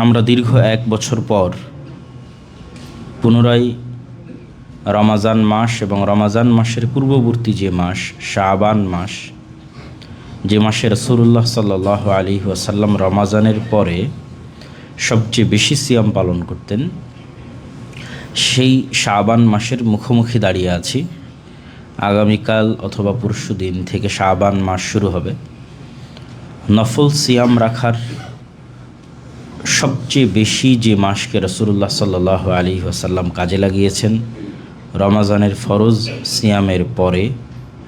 আমরা দীর্ঘ 1 বছর পর পুনরায় রমাজান মাস এবং রমাজান মাসের পূর্ববর্তী যে মাস শাবান মাস, যে মাসে রাসূলুল্লাহ সাল্লাল্লাহু আলাইহি ওয়াসাল্লাম রমাজানের পরে সবচেয়ে বেশি সিয়াম পালন করতেন, সেই শাবান মাসের মুখোমুখি দাঁড়িয়ে আছি। আগামীকাল অথবা পরশু দিন থেকে শাবান মাস শুরু হবে। নফল সিয়াম রাখার সবচেয়ে বেশি যে মাসকে রাসূলুল্লাহ সাল্লাল্লাহু আলাইহি ওয়াসাল্লাম কাজে লাগিয়েছেন রমাজানের ফরজ সিয়ামের পরে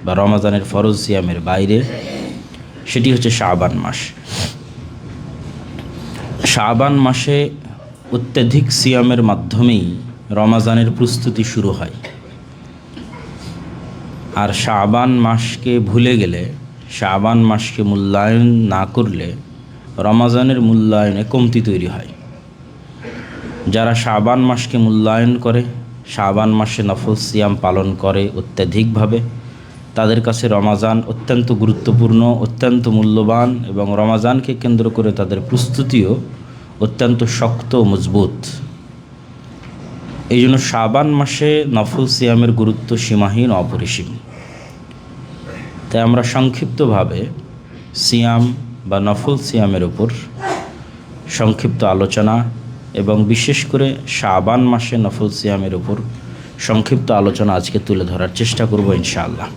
বা রমাজানের ফরজ সিয়ামের বাইরে, সেটি হচ্ছে শাবান মাস। শাবান মাসে অত্যধিক সিয়ামের মাধ্যমেই রমাজানের প্রস্তুতি শুরু হয়। আর শাবান মাসকে ভুলে গেলে, শাবান মাসকে মূল্যায়ন না করলে রমাজানের মূল্যায়নে কমতি তৈরি হয়। যারা শাবান মাসকে মূল্যায়ন করে, শাবান মাসে নফল সিয়াম পালন করে অত্যাধিকভাবে, তাদের কাছে রমাজান অত্যন্ত গুরুত্বপূর্ণ, অত্যন্ত মূল্যবান এবং রমাজানকে কেন্দ্র করে তাদের প্রস্তুতিও অত্যন্ত শক্ত ও মজবুত। এই জন্য শাবান মাসে নফল সিয়ামের গুরুত্ব সীমাহীন, অপরিসীম। তাই আমরা সংক্ষিপ্তভাবে সিয়াম বা নফল সিয়ামের উপর সংক্ষিপ্ত আলোচনা এবং বিশেষ করে শাবান মাসে নফল সিয়ামের উপর সংক্ষিপ্ত আলোচনা আজকে তুলে ধরার চেষ্টা করব ইনশাআল্লাহ।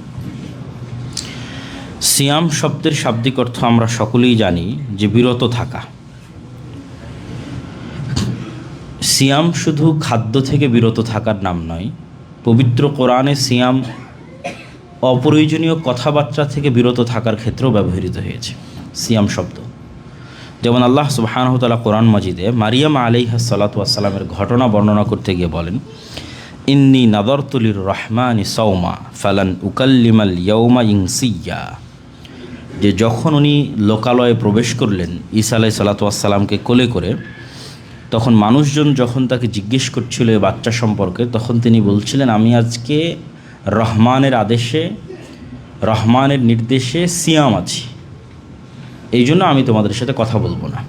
সিয়াম শব্দের শাব্দিক অর্থ আমরা সকলেই জানি যে বিরত থাকা। সিয়াম শুধু খাদ্য থেকে বিরত থাকার নাম নয়, পবিত্র কোরআনে সিয়াম অপ্রয়োজনীয় কথাবার্তা থেকে বিরত থাকার ক্ষেত্রেও ব্যবহৃত হয়েছে সিয়াম শব্দ। যেমন আল্লাহ সুবহানাহু ওয়া তাআলা কোরআন মাজিদে মারিয়াম আলাইহিস সালাতু ওয়াস সালামের ঘটনা বর্ণনা করতে গিয়ে বলেন, ইন্নী নাযারতু লির রহমানি সাওমা ফালান উকাল্লিমাল ইয়াওমা ইনসিয়্যা। যে যখন উনি লোকালয়ে প্রবেশ করলেন ঈসা আলাইহিস সালাতু ওয়াস সালামকে কোলে করে, তখন মানুষজন যখন তাকে জিজ্ঞেস করছিল এই বাচ্চা সম্পর্কে, তখন তিনি বলছিলেন, আমি আজকে রহমানের আদেশে, রহমানের নির্দেশে সিয়াম আছি, এই জন্য আমি তোমাদের সাথে কথা বলবো না।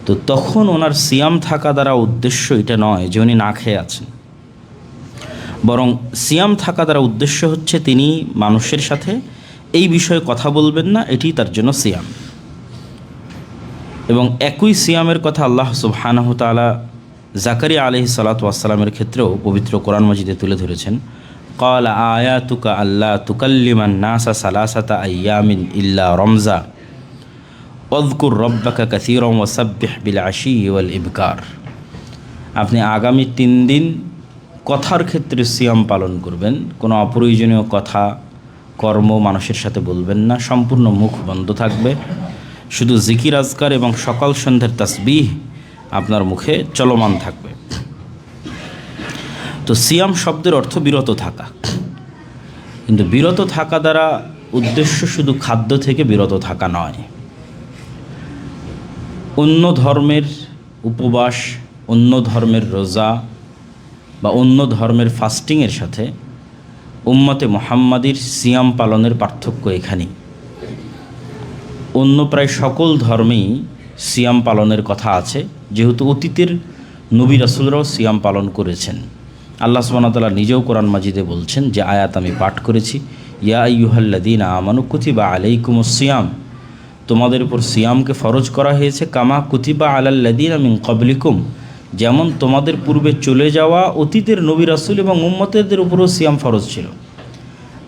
তো তখন ওনার সিয়াম থাকা দ্বারা উদ্দেশ্য এটা নয় যে উনি না খেয়ে আছেন, বরং সিয়াম থাকা দ্বারা উদ্দেশ্য হচ্ছে তিনি মানুষের সাথে এই বিষয়ে কথা বলবেন না, এটি তার জন্য সিয়াম। এবং একই সিয়ামের কথা আল্লাহ সুবহানাহু ওয়া তাআলা জাকারিয়া আলাইহিস সালাতু ওয়াস সালামের ক্ষেত্রেও পবিত্র কোরআন মাজিদে তুলে ধরেছেন। ক্বালা আয়াতুকা আল্লা তুকাল্লিমান নাসা সালাসাতা আইয়ামিন ইল্লা রমজা ওয়াযকুর রাব্বাকা কাসীরান ওয়াসাব্বিহ বিল আশি ওয়াল ইবকার। আপনি আগামী 3 দিন কথার ক্ষেত্রে সিয়াম পালন করবেন, কোনো অপ্রয়োজনীয় কথা কর্ম মানুষের সাথে বলবেন না, সম্পূর্ণ মুখ বন্ধ থাকবে, শুধু জিকির আজকার এবং সকাল সন্ধ্যার তাসবিহ আপনার মুখে চলমান থাকবে। তো সিয়াম শব্দের অর্থ বিরত থাকা, কিন্তু বিরত থাকা দ্বারা উদ্দেশ্য শুধু খাদ্য থেকে বিরত থাকা নয়। অন্য ধর্মের উপবাস, অন্য ধর্মের রোজা বা অন্য ধর্মের ফাস্টিংয়ের সাথে উম্মতে মুহাম্মাদির সিয়াম পালনের পার্থক্য এখানেই। অন্য প্রায় সকল ধর্মেই সিয়াম পালনের কথা আছে, যেহেতু অতীতের নবী রাসূলরাও সিয়াম পালন করেছেন। আল্লাহ সুবহানাহু ওয়া তাআলা নিজেও কোরআন মাজিদে বলছেন, যে আয়াত আমি পাঠ করেছি, ইয়া আইয়ুহাল্লাযীনা আমানু কুতিবা আলাইকুমুস সিয়াম, তোমাদের উপর সিয়ামকে ফরজ করা হয়েছে, কামা কুতিবা আলাল্লাযীনা মিন ক্বাবলিকুম, যেমন তোমাদের পূর্বে চলে যাওয়া অতীতের নবী রাসূল এবং উম্মতদের উপরও সিয়াম ফরজ ছিল।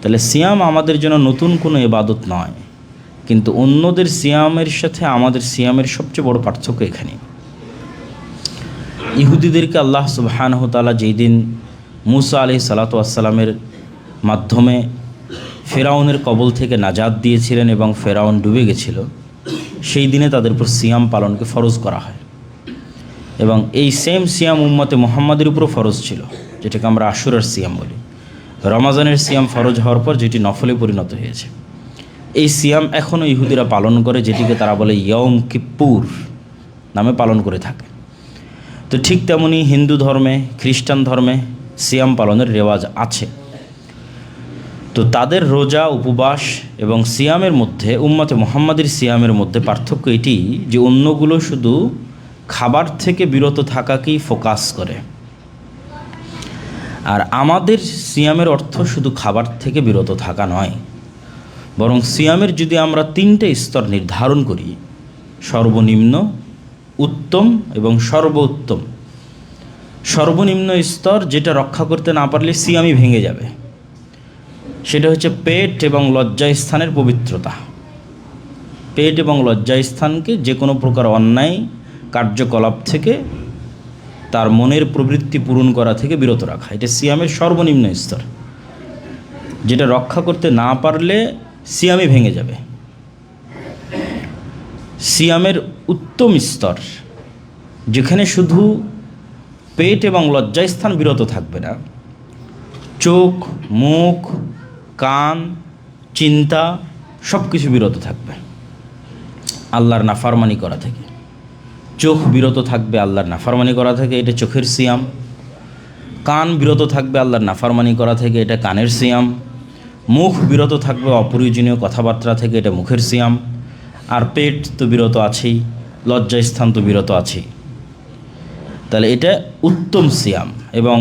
তাহলে সিয়াম আমাদের জন্য নতুন কোনো ইবাদত নয়, কিন্তু অন্যদের সিয়ামের সাথে আমাদের সিয়ামের সবচেয়ে বড় পার্থক্য এখানে। ইহুদিদেরকে আল্লাহ সুবহানাহু ওয়া তাআলা যেই দিন মূসা আলাইহিস সালাতু ওয়াস সালামের মাধ্যমে ফেরাউনের কবল থেকে নাজাত দিয়েছিলেন এবং ফেরাউন ডুবে গেছিল, সেই দিনে তাদের উপর সিয়াম পালনকে ফরজ করা হয়। এবং এই সেম সিয়াম উম্মতে মুহাম্মাদের উপরও ফরজ ছিল, যেটাকে আমরা আশুরার সিয়াম বলি। রমাজানের সিয়াম ফরজ হওয়ার পর যেটি নফলে পরিণত হয়েছে, এই সিয়াম এখনও ইহুদিরা পালন করে, যেটিকে তারা বলে ইয়ম কিপ্পুর নামে পালন করে থাকে। তো ঠিক তেমনি হিন্দু ধর্মে, খ্রিস্টান ধর্মে সিয়াম পালনের রেওয়াজ আছে। তো তাদের রোজা, উপবাস এবং সিয়ামের মধ্যে, উম্মতে মুহাম্মাদের সিয়ামের মধ্যে পার্থক্য এটি যে অন্যগুলো শুধু খাবার থেকে বিরত থাকাকেই ফোকাস করে। আর আমাদের সিয়ামের অর্থ শুধু খাবার থেকে বিরত থাকা নয়, বরং সিয়ামের যদি আমরা 3টে স্তর নির্ধারণ করি, সর্বনিম্ন, উত্তম এবং সর্বোত্তম। সর্বনিম্ন স্তর, যেটা রক্ষা করতে না পারলে সিয়ামই ভেঙে যাবে, সেটা হচ্ছে পেট এবং লজ্জাস্থানের পবিত্রতা। পেট এবং লজ্জাস্থানকে যে কোনো প্রকার অন্যায় কার্যকলাপ থেকে, তার মনের প্রবৃত্তি পূরণ করা থেকে বিরত রাখা, এটা সিয়ামের সর্বনিম্ন স্তর, যেটা রক্ষা করতে না পারলে সিয়ামই ভেঙে যাবে। সিয়ামের উত্তম স্তর, যেখানে শুধু পেট এবং লজ্জাস্থান বিরত থাকবে না, চোখ, মুখ, কান, চিন্তা সব কিছু বিরত থাকবে আল্লাহর নাফরমানি করা থেকে। চোখ বিরত থাকবে আল্লাহর নাফরমানি করা থেকে, এটা চোখের সিয়াম। কান বিরত থাকবে আল্লাহর নাফরমানি করা থেকে, এটা কানের সিয়াম। মুখ বিরত থাকবে অপ্রয়োজনীয় কথাবার্তা থেকে, এটা মুখের সিয়াম। আর পেট তো বিরত আছেই, লজ্জাস্থান তো বিরত আছেই। তাহলে এটা উত্তম সিয়াম। এবং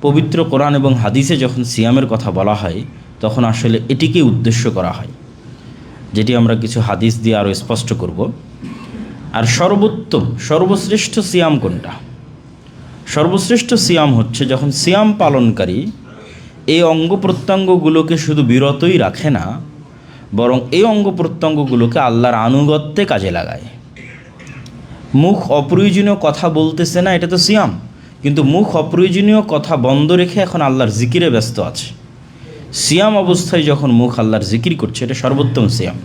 পবিত্র কোরআন এবং হাদিসে যখন সিয়ামের কথা বলা হয়, তখন আসলে এটিকে উদ্দেশ্য করা হয়, যেটি আমরা কিছু হাদিস দিয়ে আরও স্পষ্ট করব। আর সর্বোত্তম, সর্বশ্রেষ্ঠ সিয়াম কোনটা? সর্বশ্রেষ্ঠ সিয়াম হচ্ছে যখন সিয়াম পালনকারী এই অঙ্গ প্রত্যঙ্গগুলোকে শুধু বিরতই রাখে না, বরং এই অঙ্গ প্রত্যঙ্গগুলোকে আল্লাহর আনুগত্যে কাজে লাগায়। মুখ অপ্রয়োজনীয় কথা বলতেছে না, এটা তো সিয়াম, কিন্তু মুখ অপ্রয়োজনীয় কথা বন্ধ রেখে এখন আল্লাহর জিকিরে ব্যস্ত আছে। সিয়াম অবস্থায় যখন মুখ আল্লাহর জিকির করছে, এটা সর্বোত্তম সিয়াম।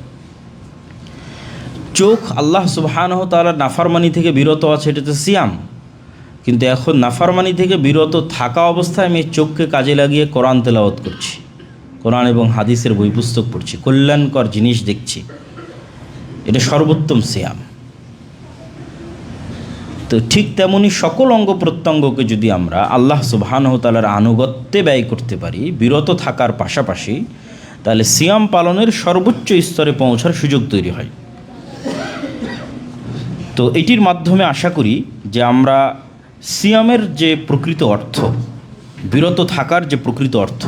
চোখ আল্লাহ সুবহানাহু ওয়া তাআলার নাফরমানি থেকে বিরত আছে, এটা তো সিয়াম, কিন্তু এখন নাফরমানি থেকে বিরত থাকা অবস্থায় আমি চোখকে কাজে লাগিয়ে কোরআন তেলাওয়াত করছি, কোরআন এবং হাদিসের বই পুস্তক পড়ছি, কল্যাণকর জিনিস দেখছি, এটা সর্বোত্তম সিয়াম। তো ঠিক তেমনি সকল অঙ্গ প্রত্যঙ্গকে যদি আমরা আল্লাহ সুবহানাহু ওয়া তাআলার আনুগত্যে ব্যয় করতে পারি বিরত থাকার পাশাপাশি, তাহলে সিয়াম পালনের সর্বোচ্চ স্তরে পৌঁছার সুযোগ তৈরি হয়। তো এটির মাধ্যমে আশা করি যে আমরা সিয়ামের যে প্রকৃত অর্থ, বিরত থাকার যে প্রকৃত অর্থ,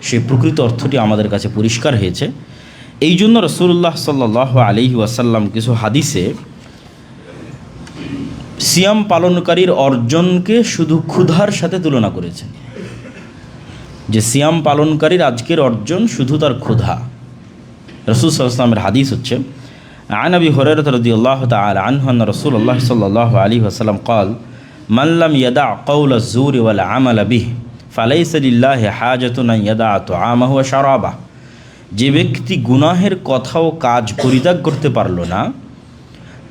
সেই প্রকৃত অর্থটি আমাদের কাছে পরিষ্কার হয়েছে। এই জন্য রাসূলুল্লাহ সাল্লাল্লাহু আলাইহি ওয়াসাল্লাম কিছু হাদিসে সিয়াম পালনকারীর অর্জনকে শুধু ক্ষুধার সাথে তুলনা করেছেন, যে সিয়াম পালনকারীর আজকের অর্জন শুধু তার ক্ষুধা। রাসূল সাল্লাল্লাহু আলাইহি ওয়াসাল্লামের হাদিস হচ্ছে, عن أبي هريرة رضي الله تعالى عنه أن رسول الله صلى الله عليه وسلم قال من لم يدع قول الزور والعمل به فليس لله حاجة أن يدع طعامه وشرابه। যে ব্যক্তি গুনাহের কথা ও কাজ পরিত্যাগ করতে পারল না,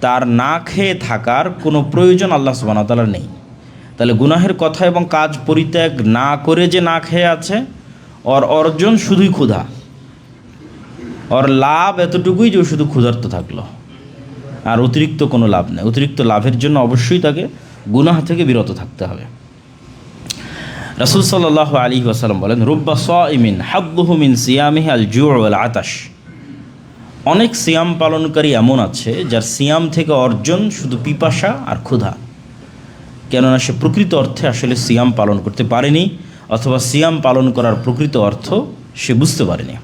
তার না খেয়ে থাকার কোনো প্রয়োজন আল্লাহ সুবহানাহু ওয়া তাআলার নেই। তাহলে গুনাহের কথা এবং কাজ পরিত্যাগ না করে যে না খেয়ে আছে, ওর অর্জন শুধুই ক্ষুধা, ওর লাভ এতটুকুই যে শুধু ক্ষুধার্ত থাকলো, আর অতিরিক্ত কোনো লাভ নেই। অতিরিক্ত লাভের জন্য অবশ্যই তাকে গুনাহ থেকে বিরত থাকতে হবে। রাসূল সাল্লাল্লাহু আলাইহি ওয়াসাল্লাম বলেন, রুব্বা সাইমিন হাদ্দুহু মিন সিয়ামিহি আল জু' ওয়াল আতাশ। অনেক সিয়াম পালনকারী এমন আছে যার সিয়াম থেকে অর্জন শুধু পিপাসা আর ক্ষুধা, কেননা সে প্রকৃত অর্থে আসলে সিয়াম পালন করতে পারেনি, অথবা সিয়াম পালন করার প্রকৃত অর্থ সে বুঝতে পারেনি।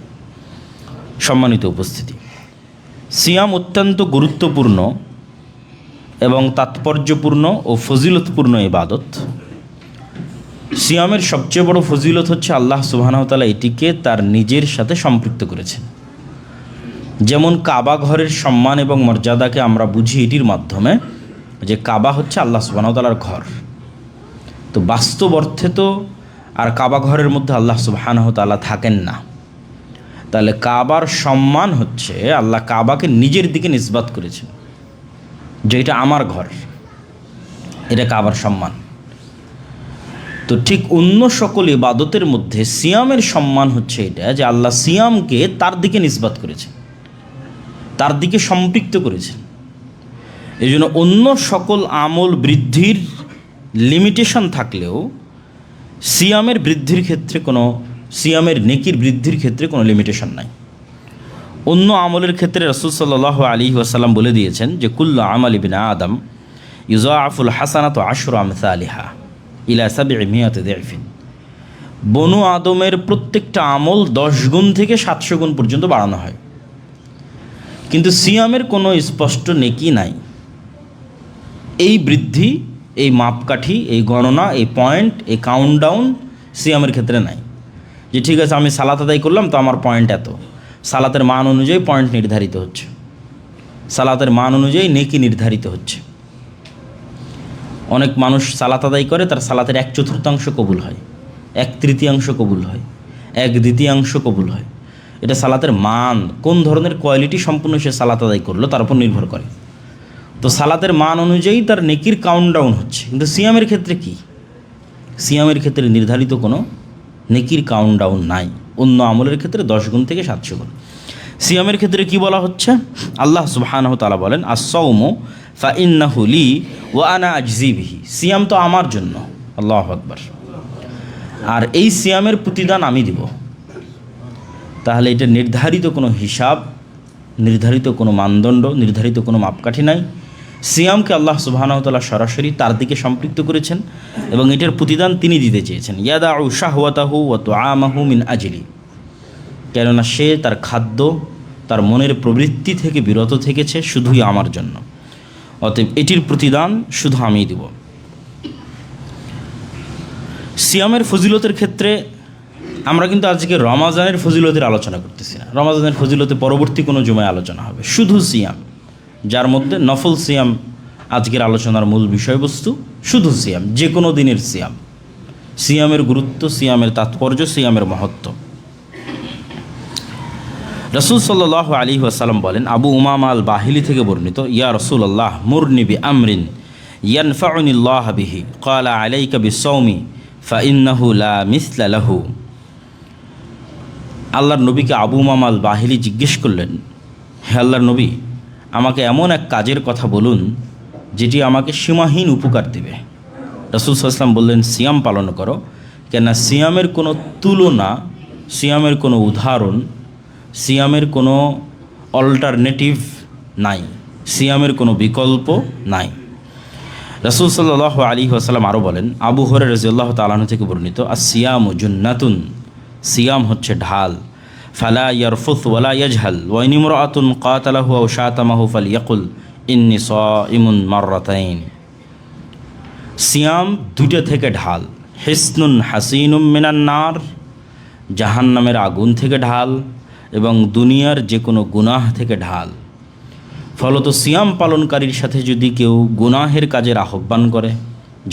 সম্মানিত উপস্থিতি, সিয়াম অত্যন্ত গুরুত্বপূর্ণ এবং তাৎপর্যপূর্ণ ও ফজিলতপূর্ণ ইবাদত। সিয়ামের সবচেয়ে বড় ফজিলত হচ্ছে আল্লাহ সুবহানাহু ওয়া তাআলা এটিকে তার নিজের সাথে সম্পৃক্ত করেছেন। যেমন কাবা ঘরের সম্মান এবং মর্যাদাকে আমরা বুঝি এটির মাধ্যমে, যে কাবা হচ্ছে আল্লাহ সুবহানাহু ওয়া তাআলার ঘর। তো বাস্তব অর্থে তো আর কাবা ঘরের মধ্যে আল্লাহ সুবহানাহু ওয়া তাআলা থাকেন না। তাহলে কাবার সম্মান হচ্ছে আল্লাহ কাবাকে নিজের দিকে নিসবাত করেছেন, যে এটা আমার ঘর, এটা কাবার সম্মান। তো ঠিক অন্য সকল ইবাদতের মধ্যে সিয়ামের সম্মান হচ্ছে এটা, যে আল্লাহ সিয়ামকে তার দিকে নিসবাত করেছেন, তার দিকে সম্পৃক্ত করেছেন। এই জন্য অন্য সকল আমল বৃদ্ধির লিমিটেশন থাকলেও সিয়ামের বৃদ্ধির ক্ষেত্রে কোনো, সিয়ামের নেকির বৃদ্ধির ক্ষেত্রে কোনো লিমিটেশন নাই। অন্য আমলের ক্ষেত্রে রাসূল সাল্লাল্লাহু আলাইহি ওয়াসাল্লাম বলে দিয়েছেন যে কুল্লু আমাল ইবনে আদম ইউযাআফুল হাসানাতু আশরু আমসালিহা ইলা সাবঈ মিয়াতি দি'ফিন। বনু আদমের প্রত্যেকটা আমল 10 গুণ থেকে 700 গুণ পর্যন্ত বাড়ানো হয়, কিন্তু সিয়ামের কোনো স্পষ্ট নেকি নাই। এই বৃদ্ধি, এই মাপকাঠি, এই গণনা, এই পয়েন্ট, এই কাউন্টডাউন সিয়ামের ক্ষেত্রে নাই যে ঠিক আছে আমি সালাত আদায় করলাম তো আমার পয়েন্ট এত। সালাতের মান অনুযায়ী পয়েন্ট নির্ধারিত হচ্ছে, সালাতের মান অনুযায়ী নেকি নির্ধারিত হচ্ছে। অনেক মানুষ সালাত আদায় করে, তার সালাতের 1/4 কবুল হয়, 1/3 কবুল হয়, 1/2 কবুল হয়। এটা সালাতের মান, কোন ধরনের কোয়ালিটি সম্পূর্ণ সে সালাত আদায় করলো তার উপর নির্ভর করে। তো সালাতের মান অনুযায়ী তার নেকির কাউন্টডাউন হচ্ছে। কিন্তু সিয়ামের ক্ষেত্রে কি? সিয়ামের ক্ষেত্রে নির্ধারিত কোনো নেকির কাউন্টডাউন নাই। অন্য আমলের ক্ষেত্রে 10 গুণ থেকে 700 গুণ। সিয়ামের ক্ষেত্রে কি বলা হচ্ছে? আল্লাহ সুবহানাহু ওয়া তাআলা বলেন, আস-সাওমু ফাইন্নাহু লি ওয়া আনা আজজি বিহি। সিয়াম তো আমার জন্য, আল্লাহু আকবার, আর এই সিয়ামের প্রতিদান আমি দিব। তাহলে এটা নির্ধারিত কোনো হিসাব, নির্ধারিত কোনো মানদণ্ড, নির্ধারিত কোনো মাপকাঠি নাই। সিয়ামকে আল্লাহ সুবহানাহু ওয়া তাআলা সরাসরি তার দিকে সম্পৃক্ত করেছেন এবং এটার প্রতিদান তিনি দিতে চেয়েছেন। ইয়াদাউ শাহওয়াতাহু ওয়া তুআমাহু মিন আজলি, কেননা সে তার খাদ্য, তার মনের প্রবৃত্তি থেকে বিরত থেকেছে শুধুই আমার জন্য, অতএব এটির প্রতিদান শুধু আমিই দেব। সিয়ামের ফজিলতের ক্ষেত্রে আমরা কিন্তু আজকে রমাজানের ফজিলতের আলোচনা করতেছি না। রমাজানের ফজিলতে পরবর্তী কোনো জুমায় আলোচনা হবে। শুধু সিয়াম, যার মধ্যে নফল সিয়াম আজকের আলোচনার মূল বিষয়বস্তু। শুধু সিয়াম, যে কোনো দিনের সিয়াম, সিয়ামের গুরুত্ব, সিয়ামের তাৎপর্য, সিয়ামের মহত্ব। রাসূল সাল্লাল্লাহু আলাইহি ওয়াসাল্লাম বলেন, আবু উমামা আল বাহিলি থেকে বর্ণিত, ইয়া রাসূলুল্লাহ মুরনি বি আমরিন ইয়ানফাউনিল্লাহু বিহি ক্বালা আলাইকা বিস-সাওমি ফাইন্নাহু লা মিসলা লাহু। আল্লাহর নবীকে আবু উমামা আল বাহিলি জিজ্ঞেস করলেন, হে আল্লাহর নবী, আমাকে এমন এক কাজের কথা বলুন যেটি আমাকে সীমাহীন উপকার দেবে। রাসূল সাল্লাল্লাহু আলাইহি ওয়াসাল্লাম বললেন, সিয়াম পালন করো, কেননা সিয়ামের কোনো তুলনা, সিয়ামের কোনো উদাহরণ, সিয়ামের কোনো অল্টারনেটিভ নাই, সিয়ামের কোনো বিকল্প নাই। রাসূল সাল্লাল্লাহু আলাইহি ওয়াসাল্লাম আরও বলেন, আবু হুরায়রা রাদিয়াল্লাহু তাআলা আনহু থেকে বর্ণিত, আস-সিয়ামু জুন্নাতুন, সিয়াম হচ্ছে ঢাল। ফালা ইয়ারফুথ ওয়ালা ইয়াজহাল ওয়া ইন ইমরাআতুন কাতালাহু আও শাতামাহু ফালইয়াকুল ইন্নী সাইমুন মাররাতাইন। সিয়াম দুইটা থেকে ঢাল। হিসনুন হাসিনুম মিনান নার, জাহান্নামের আগুন থেকে ঢাল, এবং দুনিয়ার যে কোনো গুনাহ থেকে ঢাল। ফলত সিয়াম পালনকারীর সাথে যদি কেউ গুনাহের কাজের আহ্বান করে,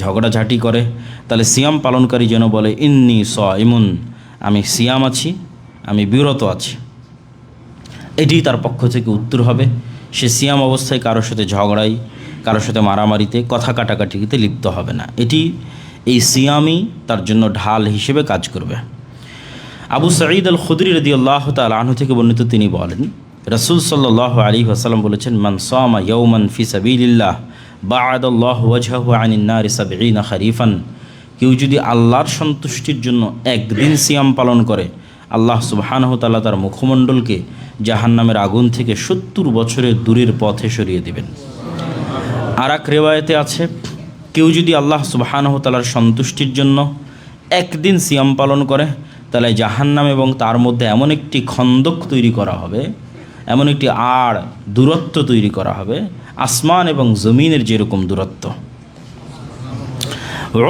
ঝগড়াঝাটি করে, তাহলে সিয়াম পালনকারী যেন বলে, ইন্নী সাইমুন, আমি সিয়াম আছি, আমি বিরত আছি। এটি তার পক্ষ থেকে উত্তর হবে। সে সিয়াম অবস্থায় কারোর সাথে ঝগড়াই, কারোর সাথে মারামারিতে, কথা কাটাকাটিতে লিপ্ত হবে না। এই সিয়ামই তার জন্য ঢাল হিসেবে কাজ করবে। আবু সাঈদ আল খুদরি রাদিয়াল্লাহু তাআলা আনহু থেকে বর্ণিত, তিনি বলেন, রাসূল সাল্লাল্লাহু আলাইহি ওয়াসাল্লাম বলেছেন, মান সামা ইয়াওমান ফি সাবিলিল্লাহ বা'আদাল্লাহু ওয়াজহাহু আনিন নারি ৭০ খরিফান। কেউ যদি আল্লাহর সন্তুষ্টির জন্য একদিন সিয়াম পালন করে, আল্লাহ সুবহানাহু ওয়া তাআলা তার মুখমণ্ডলকে জাহান্নামের আগুন থেকে ৭০ বছরের দূরের পথে সরিয়ে দেবেন। আর এক রিওয়ায়াতে আছে, কেউ যদি আল্লাহ সুবহানাহু ওয়া তাআলার সন্তুষ্টির জন্য একদিন সিয়াম পালন করে, তাহলে জাহান্নাম এবং তার মধ্যে এমন একটি খন্দক তৈরি করা হবে, এমন একটি দূরত্ব তৈরি করা হবে, আসমান এবং জমিনের যেরকম দূরত্ব।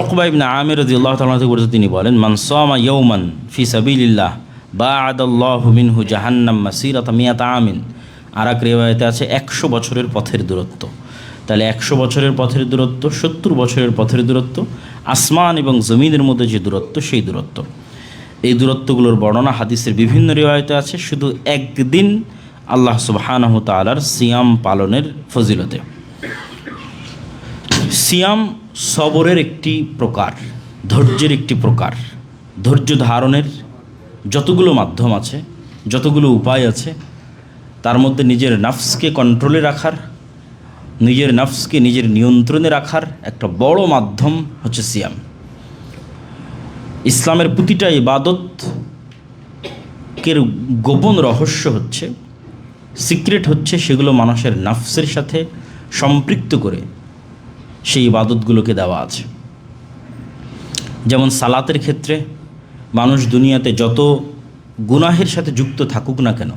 উকবা ইবনে আমির রাদিয়াল্লাহু তাআলা থেকে বর্ণিত, তিনি বলেন, মান সামা ইয়াওমান ফি সাবিলিল্লাহ বা'আদাল্লাহু মিনহু জাহান্নাম মাসিরাতা মিয়াতা আমিন। আর এক রিওয়ায়াতে আছে 100 বছরের পথের দূরত্ব। তাহলে 100 বছরের পথের দূরত্ব, 70 বছরের পথের দূরত্ব, আসমান এবং জমিনের মধ্যে যে দূরত্ব, সেই দূরত্ব। এই দূরত্বগুলোর বর্ণনা হাদিসের বিভিন্ন রিওয়ায়াতে আছে, শুধু একদিন আল্লাহ সুবহানাহু ওয়া তাআলার সিয়াম পালনের ফজিলতে। সিয়াম সবরের একটি প্রকার, ধৈর্যের একটি প্রকার। ধৈর্য ধারণের যতগুলো মাধ্যম আছে, যতগুলো উপায় আছে, তার মধ্যে নিজের নফসকে কন্ট্রোলে রাখার, নিজের নফসকে নিজের নিয়ন্ত্রণে রাখার একটা বড় মাধ্যম হচ্ছে সিয়াম। ইসলামের প্রতিটা ইবাদতের গোপন রহস্য হচ্ছে, সিক্রেট হচ্ছে, সেগুলো মানুষের নফসের সাথে সম্পৃক্ত করে সেই ইবাদতগুলোকে দেওয়া আছে। যেমন সালাতের ক্ষেত্রে মানুষ দুনিয়াতে যত গুনাহের সাথে যুক্ত থাকুক না কেন,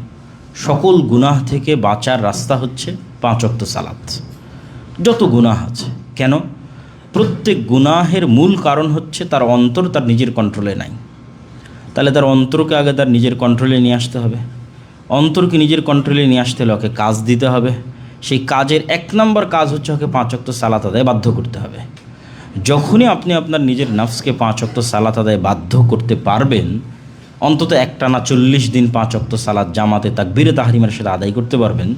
সকল গুনাহ থেকে বাঁচার রাস্তা হচ্ছে 5 ওয়াক্ত সালাত। যত গুনাহ আছে কেন, প্রত্যেক গুনাহের মূল কারণ হচ্ছে তার অন্তর তার নিজের কন্ট্রোলে নাই। তাহলে তার অন্তরকে আগে তার নিজের কন্ট্রোলে নিয়ে আসতে হবে। অন্তরকে নিজের কন্ট্রোলে নিয়ে আসতে হলে ওকে কাজ দিতে হবে। সেই কাজের 1 নম্বর কাজ হচ্ছে ওকে 5 ওয়াক্ত সালাত আদায় বাধ্য করতে হবে। যখনই আপনি আপনার নিজের নফসকে 5 ওয়াক্ত সালাত আদায় বাধ্য করতে পারবেন, অন্তত একটানা 40 দিন 5 ওয়াক্ত সালাত জামাতে তাকবীরে তাহরিমের সাথে আদায় করতে পারবেন,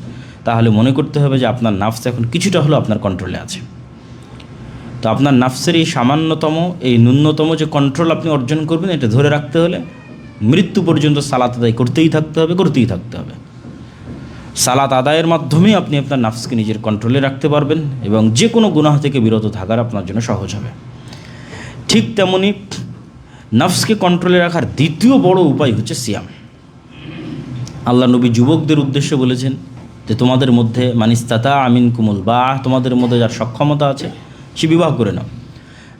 তাহলে মনে করতে হবে যে আপনার নফস এখন কিছুটা হলেও আপনার কন্ট্রোলে আছে। তো আপনার নফসের এই সামান্যতম, এই ন্যূনতম যে কন্ট্রোল আপনি অর্জন করবেন, এটা ধরে রাখতে হলে মৃত্যু পর্যন্ত সালাত আদায় করতেই থাকতে হবে। সালাত আদায়ের মাধ্যমেই আপনি আপনার নফসকে নিজের কন্ট্রোলে রাখতে পারবেন এবং যে কোনো গুনাহ থেকে বিরত থাকার আপনার জন্য সহজ হবে। ঠিক তেমনি নফসকে কন্ট্রোলে রাখার দ্বিতীয় বড় উপায় হচ্ছে সিয়াম। আল্লাহ নবী যুবকদের উদ্দেশ্যে বলেছেন যে তোমাদের মধ্যে মানিস্তাতা আমিন কুমুল বা, তোমাদের মধ্যে যার সক্ষমতা আছে সে বিবাহ করে নাও,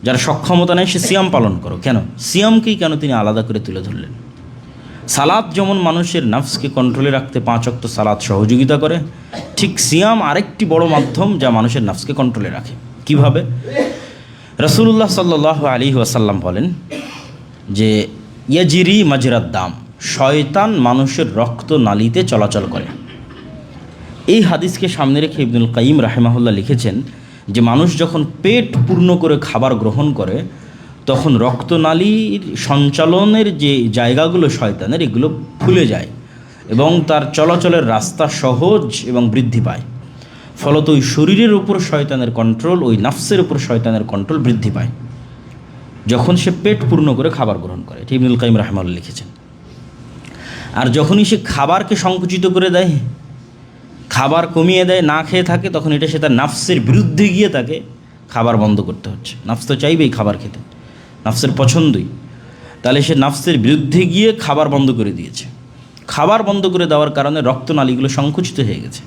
যার সক্ষমতা নেই সে সিয়াম পালন করো। কেন সিয়ামকেই কেন তিনি আলাদা করে তুলে ধরলেন? সালাত যেমন মানুষের নফসকে কন্ট্রোলে রাখতে 5 ওয়াক্ত সালাত সহযোগিতা করে, ঠিক সিয়াম আরেকটি বড় মাধ্যম যা মানুষের নফসকে কন্ট্রোলে রাখে। কিভাবে? রাসূলুল্লাহ সাল্লাল্লাহু আলাইহি ওয়াসাল্লাম বলেন যে ইয়াজিরি মাজরাদ দাম, শয়তান মানুষের রক্ত নালীতে চলাচল করে। এই হাদিসকে সামনে রেখে ইবনুল কাইয়িম রাহিমাহুল্লাহ লিখেছেন যে মানুষ যখন পেট পূর্ণ করে খাবার গ্রহণ করে, তখন রক্তনালীর সঞ্চালনের যে জায়গাগুলো শয়তানের, এগুলো খুলে যায় এবং তার চলাচলের রাস্তা সহজ এবং বৃদ্ধি পায়। ফলত ওই শরীরের উপর শয়তানের কন্ট্রোল, ওই নফসের উপর শয়তানের কন্ট্রোল বৃদ্ধি পায় যখন সে পেট পূর্ণ করে খাবার গ্রহণ করে। এটি ইবনুল কাইয়িম রাহিমাহুল্লাহ লিখেছেন। আর যখনই সে খাবারকে সংকুচিত করে দেয়, খাবার কমিয়ে দেয়, না খেয়ে থাকে, তখন এটা সে তার নফসের বিরুদ্ধে গিয়ে তাকে খাবার বন্ধ করতে হচ্ছে। নফস তো চাইবেই খাবার খেতে, নফসের পছন্দই। তাহলে সে নফসের বিরুদ্ধে গিয়ে খাবার বন্ধ করে দিয়েছে। খাবার বন্ধ করে দেওয়ার কারণে রক্তনালীগুলো সংকুচিত হয়ে গেছে।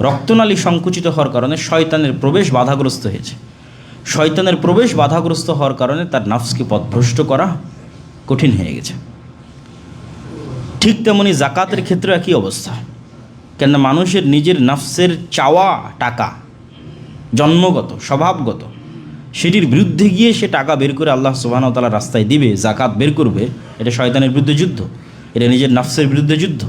রক্তনালী সংকুচিত হওয়ার কারণে শয়তানের প্রবেশ বাধাগ্রস্ত হয়েছে। শয়তানের প্রবেশ বাধাগ্রস্ত হওয়ার কারণে তার নফসকে পথভ্রষ্ট করা কঠিন হয়ে গেছে। ঠিক তেমনি জাকাতের ক্ষেত্রে একই অবস্থা। কেননা মানুষের নিজের নফসের চাওয়া টাকা জন্মগত, স্বভাবগত, সেটির বিরুদ্ধে গিয়ে সে টাকা বের করে আল্লাহ সুবহানাহু ওয়া তাআলার রাস্তায় দিবে, জাকাত বের করবে, এটা শয়তানের বিরুদ্ধে যুদ্ধ, এটা নিজের নফসের বিরুদ্ধে যুদ্ধ।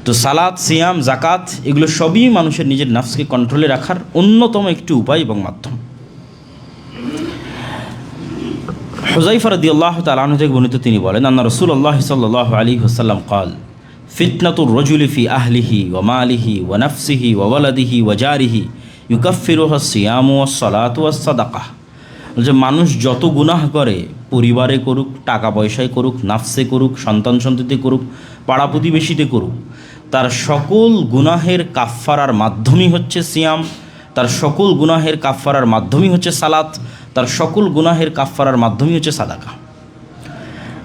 তো সালাত, সিয়াম, জাকাত এগুলো সবই মানুষের নিজের নফসকে কন্ট্রোলে রাখার অন্যতম একটি উপায় এবং মাধ্যম। হুযায়ফা রাদিয়াল্লাহু তাআলা আনহু থেকে বর্ণিত, তিনি বলেন আন্না রাসূলুল্লাহ সাল্লাল্লাহু আলাইহি ওয়াসাল্লাম قال ফিতনাতুর রাজুলি ফি আহলিহি ওয়া মালিহি ওয়া নাফসিহি ওয়া ওয়ালাদিহি ওয়া জারিহি ইউকাফিরুহা সিয়ামু ওয়াস সালাতু ওয়াস সাদাকাহ। যে মানুষ যত গুনাহ করে, পরিবারে করুক, টাকা পয়সায় করুক, নাফসে করুক, সন্তান সন্ততিতে করুক, পাড়া প্রতিবেশীতে করুক, তার সকল গুনাহের কাফফারার মাধ্যমই হচ্ছে সিয়াম, তার সকল গুনাহের কাফফারার মাধ্যমই হচ্ছে সালাত, তার সকল গুনাহের কাফফারার মাধ্যমই হচ্ছে সাদাকা।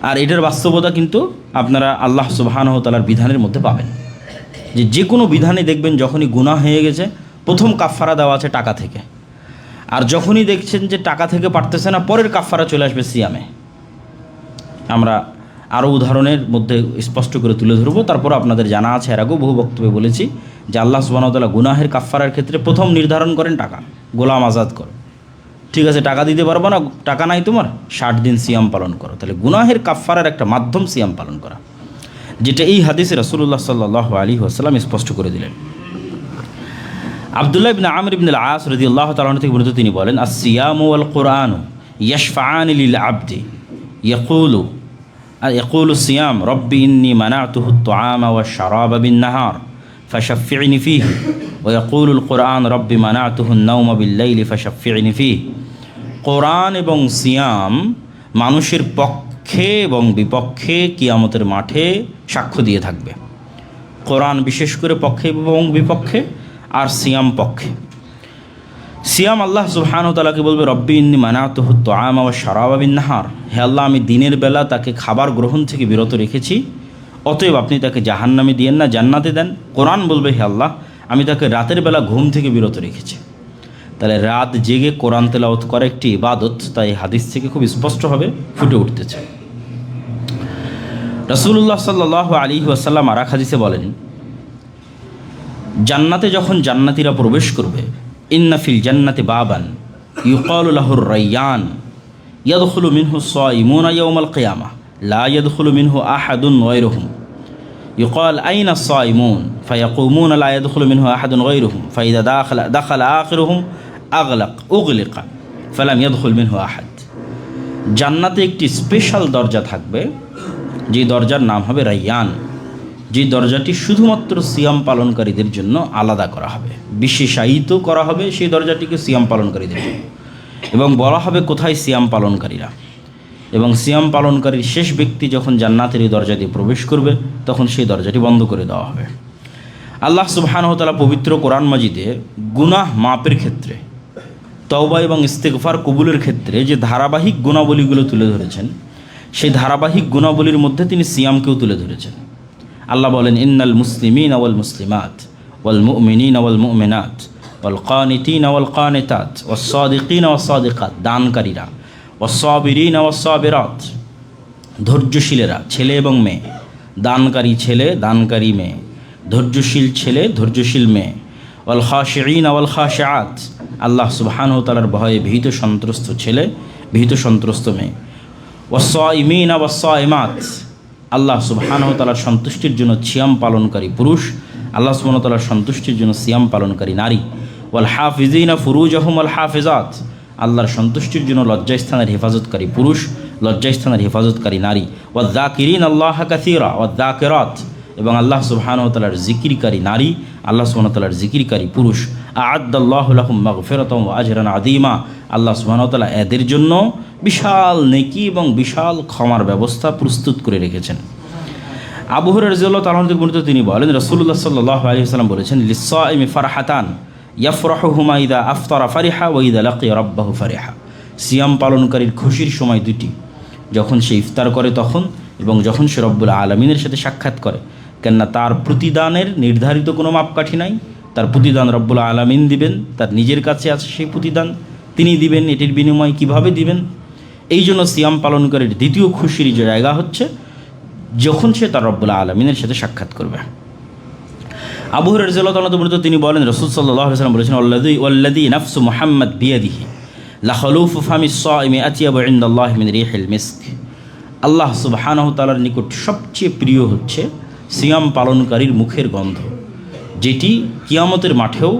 আর এটার বাস্তবতা কিন্তু আপনারা আল্লাহ সুবহানাহু ওয়া তাআলার বিধানের মধ্যে পাবেন। যে কোনো বিধানে দেখবেন যখনই গুনাহ হয়ে গেছে, প্রথম কাফফারা দেওয়া আছে টাকা থেকে, আর যখনই দেখছেন যে টাকা থেকে পারতেছে না, পরের কাফফারা চলে আসবে সিয়ামে। আমরা আরও উদাহরণের মধ্যে স্পষ্ট করে তুলে ধরবো। তারপর আপনাদের জানা আছে, এর আগেও বহু বক্তব্যে বলেছি যে আল্লাহ সুবহানাহু ওয়া তাআলা গুনাহের কাফফারার ক্ষেত্রে প্রথম নির্ধারণ করেন টাকা, গোলাম আজাদ করো। ঠিক আছে, টাকা দিতে পারবো না, টাকা নাই তোমার, 60 দিন সিয়াম পালন করো। তাহলে গুনাহের কাফফারার একটা মাধ্যম সিয়াম পালন করা, যেটা এই হাদিসে রাসূলুল্লাহ সাল্লাল্লাহু আলাইহি ওয়াসাল্লাম স্পষ্ট করে দিলেন। আব্দুল্লাহ ইবনে আমর ইবনে আল-আস রাদিয়াল্লাহু তাআলা থেকে বর্ণিত, তিনি বলেন আস-সিয়ামু ওয়াল কুরআনু ইয়াশফাআনি লিল আবদি ইয়াকুলু সিয়াম রব্বি ইন্নী মানাতুহু আত-তুআমা ওয়াশ-শারাবা বিন-নাহার ফাশাফি'নি ফীহি ওয়া ইয়াকুলুল কুরআন রব্বি মানাতুহু আন-নাওমা বিল-লাইলি ফাশাফি'নি ফীহি। কোরআন এবং সিয়াম মানুষের পক্ষে এবং বিপক্ষে কিয়ামতের মাঠে সাক্ষ্য দিয়ে থাকবে। কোরআন বিশেষ করে পক্ষে এবং বিপক্ষে, আর সিয়াম পক্ষে। সিয়াম আল্লাহ সুবহানাহু ওয়া তাআলাকে বলবে রব্বি ইন্নী মানাতুহু আত-তুআমা ওয়াশ-শারাবা বিন-নাহার, হে আল্লাহ আমি দিনের বেলা তাকে খাবার গ্রহণ থেকে বিরত রেখেছি, অতএব আপনি তাকে জাহান্নামে দিয়েন না, জান্নাতে দেন। কোরআন বলবে হে আল্লাহ আমি তাকে রাতের বেলা ঘুম থেকে বিরত রেখেছি। তাহলে রাত জেগে কোরআন তেলাওয়াত করা একটি ইবাদত, তাই হাদিস থেকে খুব স্পষ্টভাবে ফুটে উঠতেছে। রাসূলুল্লাহ সাল্লাল্লাহু আলাইহি ওয়াসাল্লাম আর এক হাদিসে বলেন, জান্নাতে যখন জান্নাতীরা প্রবেশ করবে, ইন্না ফিল জান্নাতি বাবান ইউকালু লাহুর রায়্যান ইয়াদখুলু মিনহু সাইমুনা ইয়াওমাল কিয়ামাহ লা ইয়াদখুলু মিনহু আহাদুন গায়রুহুম يقال أين الصائمون فيقومون لا يدخل منه أحد غيرهم فإذا دخل آخرهم أغلق فلم يدخل منه أحد। জান্নাতে একটি স্পেশাল দরজা থাকবে, যে দরজার নাম হবে রায়্যান, যে দরজাটি শুধুমাত্র সিয়াম পালনকারীদের জন্য আলাদা করা হবে, বিশেষায়িত করা হবে সেই দরজাটিকে সিয়াম পালনকারীদের জন্য, এবং বলা হবে কোথায় সিয়াম পালনকারীরা, এবং সিয়াম পালনকারীর শেষ ব্যক্তি যখন জান্নাতের এই দরজা দিয়ে প্রবেশ করবে তখন সেই দরজাটি বন্ধ করে দেওয়া হবে। আল্লাহ সুবহানাহু ওয়া তাআলা পবিত্র কোরআন মাজিদে গুনাহ মাপের ক্ষেত্রে, তওবা এবং ইস্তিগফার কবুলের ক্ষেত্রে যে ধারাবাহিক গুণাবলীগুলো তুলে ধরেছেন, সেই ধারাবাহিক গুণাবলীর মধ্যে তিনি সিয়ামকেও তুলে ধরেছেন। আল্লাহ বলেন, ইন্নাল মুসলিমিনা ওয়াল মুসলিমাত ওয়াল মুমিনিনা ওয়াল মুমিনাত ওয়াল কানিতিনা ওয়াল কানিতাত ওয়াস সাদিকিনা ওয়াস সাদিকাত, দানকারীরা, ওয়াস-সাবিরিনা ওয়াস-সাবিরাত, ধৈর্যশীলেরা ছেলে এবং মেয়ে, দানকারী ছেলে দানকারী মেয়ে, ধৈর্যশীল ছেলে ধৈর্যশীল মেয়ে, ওয়াল খাশিঈনা ওয়াল খাশিআত, আল্লাহ সুবহানাহু ওয়া তাআলার ভয়ে ভীত সন্ত্রস্ত ছেলে ভীত সন্ত্রস্ত মেয়ে, ওয়াস-সাইমিনা ওয়াস-সাইমাত, আল্লাহ সুবহানাহু ওয়া তাআলার সন্তুষ্টির জন্য সিয়াম পালনকারী পুরুষ, আল্লাহ সুবহানাহু ওয়া তাআলার সন্তুষ্টির জন্য সিয়াম পালনকারী নারী, ওয়াল হাফিজিনা ফুরুজাহুম ওয়াল হাফিজাত, আল্লাহর সন্তুষ্টির জন্য লজ্জাস্থানের হেফাজতকারী পুরুষ, লজ্জাস্থানের হেফাজতকারী নারী, ওয়ায-যাকিরিন আল্লাহ কাসীরা ওয়ায-যাকিরাত, এবং আল্লাহ সুবহানাহু ওয়া তাআলার জিকিরকারী নারী, আল্লাহ সুবহানাহু ওয়া তাআলার জিকিরকারী পুরুষ। আ'আদ্দাল্লাহু লাহুম মাগফিরাতান ওয়া আজরান আযীমা, আল্লাহ সুবহানাহু ওয়া তাআলা এদের জন্য বিশাল নেকি এবং বিশাল ক্ষমার ব্যবস্থা প্রস্তুত করে রেখেছেন। আবু হুরায়রা রাদিয়াল্লাহু তাআলা থেকে বর্ণিত, তিনি বলেন, রাসূলুল্লাহ সাল্লাল্লাহু আলাইহি ওয়াসাল্লাম বলেছেন, লিস-সাইমি ফারহাতান ইয়াফরাহুহুমা ইযা আফতারা ফারিহা ওয়া ইযা লাকিয়া রাব্বাহু ফারিহা। সিয়াম পালনকারীর খুশির সময় দুটি, যখন সে ইফতার করে তখন, এবং যখন সে রব্বুল আলামিনের সাথে সাক্ষাৎ করে। কেননা তার প্রতিদানের নির্ধারিত কোনো মাপকাঠি নাই, তার প্রতিদান রব্বুল আলামিন দিবেন, তার নিজের কাছে আছে সেই প্রতিদান, তিনি দিবেন। এটির বিনিময় কিভাবে দিবেন? এই জন্য সিয়াম পালনকারীর দ্বিতীয় খুশির জায়গা হচ্ছে যখন সে তার রব্বুল আলামিনের সাথে সাক্ষাৎ করবে। আবু হুরায়রা রাদিয়াল্লাহু তাআলা বর্ণিত, তিনি বলেন, রাসূল সাল্লাল্লাহু আলাইহি ওয়াসাল্লাম বলেছেন, ওয়াল্লাযী নাফসু মুহাম্মাদ বিয়াদিহি লা খালুফু ফামিস সাইমি আতিয়াবু ইনদাল্লাহি মিন রিহিল মিস্ক। আল্লাহ সুবহানাহু ওয়া তাআলার নিকট সবচেয়ে প্রিয় হচ্ছে সিয়াম পালনকারীর মুখের গন্ধ, যেটি কিয়ামতের মাঠেও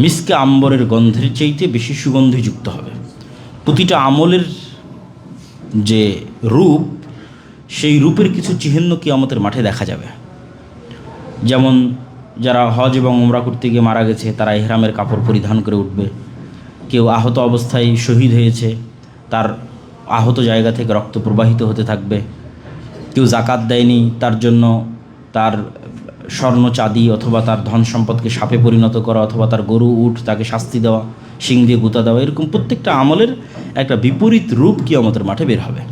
মিসকে আম্বরের গন্ধের চাইতে বেশি সুগন্ধিযুক্ত হবে। প্রতিটা আমলের যে রূপ, সেই রূপের কিছু চিহ্ন কিয়ামতের মাঠে দেখা যাবে। যেমন যারা হজ এবং উমরা করতে গিয়ে মারা গেছে, তারা ইহরামের কাপড় পরিধান করে উঠবে। কেউ আহত অবস্থায় শহীদ হয়েছে, তার আহত জায়গা থেকে রক্ত প্রবাহিত হতে থাকবে। কেউ জাকাত দেয়নি, তার জন্য তার স্বর্ণ চাঁদি অথবা তার ধন সম্পদকে সাপে পরিণত করা, অথবা তার গরু উট তাকে শাস্তি দেওয়া, শিং দিয়ে গুঁতা দেওয়া, এরকম প্রত্যেকটা আমলের একটা বিপরীত রূপ কিয়ামতের মাঠে বের হবে।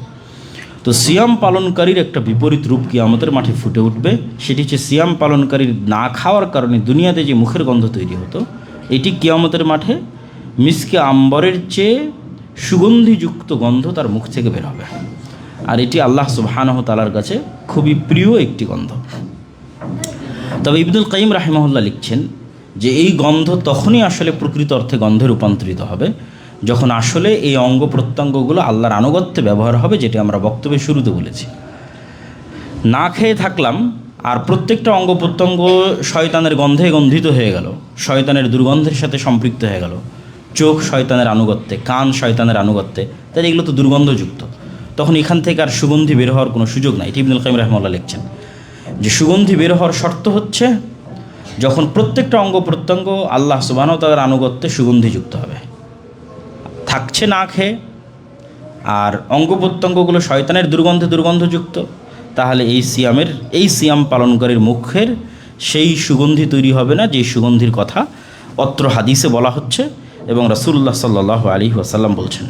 তো সিয়াম পালনকারীর একটা বিপরীত রূপ কিয়ামতের মাঠে ফুটে উঠবে। সেটি হচ্ছে সিয়াম পালনকারীর না খাওয়ার কারণে দুনিয়াতে যে মুখের গন্ধ তৈরি হতো, এটি কিয়ামতের মাঠে মিসকে আম্বরের চেয়ে সুগন্ধিযুক্ত গন্ধ তার মুখ থেকে বের হবে। আর এটি আল্লাহ সুবহানাহু ওয়া তাআলার কাছে খুবই প্রিয় একটি গন্ধ। তবে ইবনুল কাইয়িম রাহিমাহুল্লাহ লিখছেন যে এই গন্ধ তখনই আসলে প্রকৃত অর্থে গন্ধে রূপান্তরিত হবে যখন আসলে এই অঙ্গ প্রত্যঙ্গগুলো আল্লাহর আনুগত্যে ব্যবহার হবে, যেটি আমরা বক্তব্যের শুরুতে বলেছি। না খেয়ে থাকলাম আর প্রত্যেকটা অঙ্গ প্রত্যঙ্গ শয়তানের গন্ধে গন্ধিত হয়ে গেল, শয়তানের দুর্গন্ধের সাথে সম্পৃক্ত হয়ে গেল। চোখ শয়তানের আনুগত্যে, কান শয়তানের আনুগত্যে, তাই এগুলো তো দুর্গন্ধযুক্ত। তখন এখান থেকে আর সুগন্ধি বের হওয়ার কোনো সুযোগ নাই। এটি ইবনুল কাইয়িম রাহিমাহুল্লাহ লিখছেন যে সুগন্ধি বের হওয়ার শর্ত হচ্ছে যখন প্রত্যেকটা অঙ্গ প্রত্যঙ্গ আল্লাহ সুবহানাহু ওয়া তাআলার আনুগত্যে সুগন্ধিযুক্ত হবে। থাকছে না খেয়ে আর অঙ্গ প্রত্যঙ্গগুলো শয়তানের দুর্গন্ধযুক্ত, তাহলে এই সিয়াম পালনকারীর মুখের সেই সুগন্ধি তৈরি হবে না, যে সুগন্ধির কথা অত্র হাদিসে বলা হচ্ছে এবং রাসূলুল্লাহ সাল্লাল্লাহু আলাইহি ওয়াসাল্লাম বলছেন।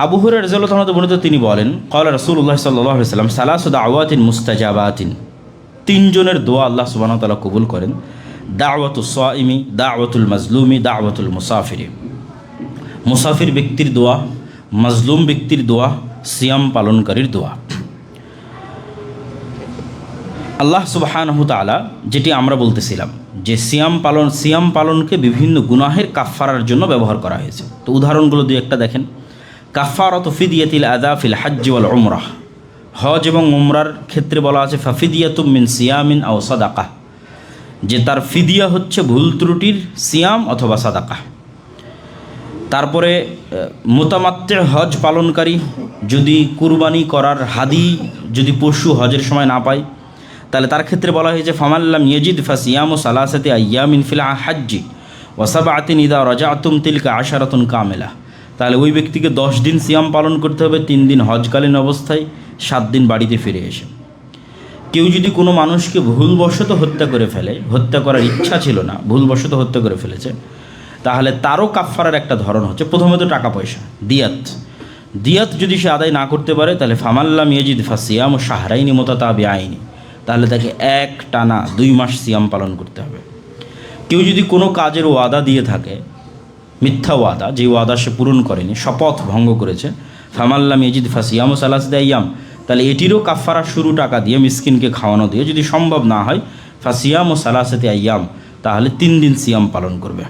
আবু হুরায়রা রাদিয়াল্লাহু তাআলা বর্ণিত, তিনি বলেন, ক্বালা রাসূলুল্লাহ সাল্লাল্লাহু আলাইহি ওয়াসাল্লাম সালাসু দাওয়াতিন মুস্তাজাবাতিন, তিনজনের দোয়া আল্লাহ সুবহানাহু ওয়া তাআলা কবুল করেন। দাওয়াতুস সাইমি, দাওয়াতুল মাজলুমি, দাওয়াতুল মুসাফিরি। মুসাফির ব্যক্তির দোয়া, মাজলুম ব্যক্তির দোয়া, সিয়াম পালনকারীর দোয়া। আল্লাহ সুবহানাহু তাআলা যেটি আমরা বলতেছিলাম যে সিয়াম পালনকে বিভিন্ন গুনাহের কাফফারার জন্য ব্যবহার করা হয়েছে। তো উদাহরণগুলো দুই একটা দেখেন। কাফফারাতু ফিদিয়াতিল আদা ফিল হজ্জ ওয়াল উমরাহ, হজ এবং উমরার ক্ষেত্রে বলা আছে ফাফিদিয়াতুম মিন সিয়ামিন আও সাদাকাহ, যে তার ফিদিয়া হচ্ছে ভুল ত্রুটির সিয়াম অথবা সাদাকাহ। তারপরে মুতামাত্তি হজ পালনকারী যদি কুরবানি করার হাদি যদি পশু হজের সময় না পায়, তাহলে তার ক্ষেত্রে বলা হয়েছে ফামাল্লাম ইয়াজিদ ফাসিয়ামু সালাসাতি আইয়ামিন ফিল হাজ্জি ওয়া সাবআতিন ইযা রাজাতুম তিলকা আশারাতুন কামিলা। তাহলে ওই ব্যক্তিকে 10 দিন সিয়াম পালন করতে হবে, 3 দিন হজকালীন অবস্থায়, 7 দিন বাড়িতে ফিরে এসে। কেউ যদি কোনো মানুষকে ভুলবশত হত্যা করে ফেলে, হত্যা করার ইচ্ছা ছিল না, ভুলবশত হত্যা করে ফেলেছে, তাহলে তারও কাফফারার একটা ধরন হচ্ছে প্রথমত টাকা পয়সা, দিয়াত যদি সে আদায় না করতে পারে, তাহলে ফামাল্লাম ইয়াজিদ ফাসিয়ামু শাহরাইনি মুতাতাবিআইনি, তাহলে তাকে এক টানা 2 মাস সিয়াম পালন করতে হবে। কেউ যদি কোনো কাজের ওয়াদা দিয়ে থাকে, মিথ্যা ওয়াদা, যে ওয়াদা সে পূরণ করেনি, শপথ ভঙ্গ করেছে, ফামাল্লাম ইয়াজিদ ফাসিয়ামু সালাসাতি আইয়াম, তাহলে এটিরও কাফফারা শুরু টাকা দিয়ে মিসকিনকে খাওয়ানো দিয়ে, যদি সম্ভব না হয় ফাসিয়ামু সালাসাতি আইয়াম, তাহলে 3 দিন সিয়াম পালন করবে।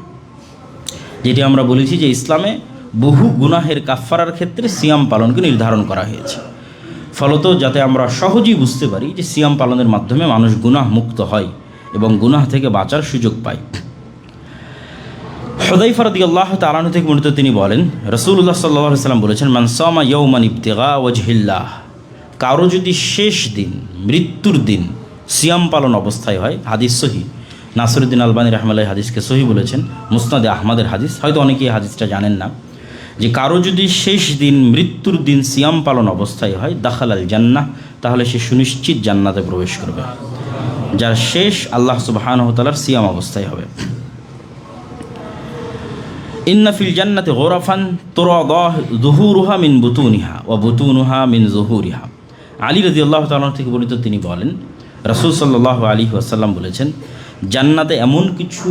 যেটি আমরা বলেছি যে ইসলামে বহু গুনাহের কাফফারার ক্ষেত্রে সিয়াম পালনকে নির্ধারণ করা হয়েছে, ফলত যাতে আমরা সহজেই বুঝতে পারি যে সিয়াম পালনের মাধ্যমে মানুষ গুনাহ মুক্ত হয় এবং গুনাহ থেকে বাঁচার সুযোগ পায়। হুযায়ফা রাদিয়াল্লাহু তাআলা আনহু থেকে বর্ণিত, তিনি বলেন রাসূলুল্লাহ সাল্লাল্লাহু আলাইহি ওয়াসাল্লাম বলেছেন মান সামা ইয়াওমান ইবতিগা ওয়াজহিল্লাহ, কারো যদি শেষ দিন, মৃত্যুর দিন সিয়াম পালন অবস্থায় হয়, হাদিস সহিহ, নাসিরউদ্দিন আলবানী রাহমাতুল্লাহি হাদিসকে সহিহ বলেছেন, মুসনাদে আহমদের হাদিস, হয়তো অনেকেই হাদিসটা জানেন না, যে কারো যদি শেষ দিন, মৃত্যুর দিন সিয়াম পালন অবস্থায় হয় দাখালাল জান্নাহ, তাহলে সে সুনিশ্চিত জান্নাতে প্রবেশ করবে, যার শেষ আল্লাহ সুবহানাহু ওয়া তাআলার সিয়াম অবস্থায় হবে। ইন্না ফিল জান্নাতি গুরাফান তুরাদা যুহুরুহা মিন বুতুনিহা ওয়া বুতুনুহা মিন যুহুরিহা। আলী রাদিয়াল্লাহু তাআলা থেকে বর্ণিত, তিনি বলেন রাসূল সাল্লাল্লাহু আলাইহি ওয়াসাল্লাম বলেছেন, জান্নাতে এমন কিছু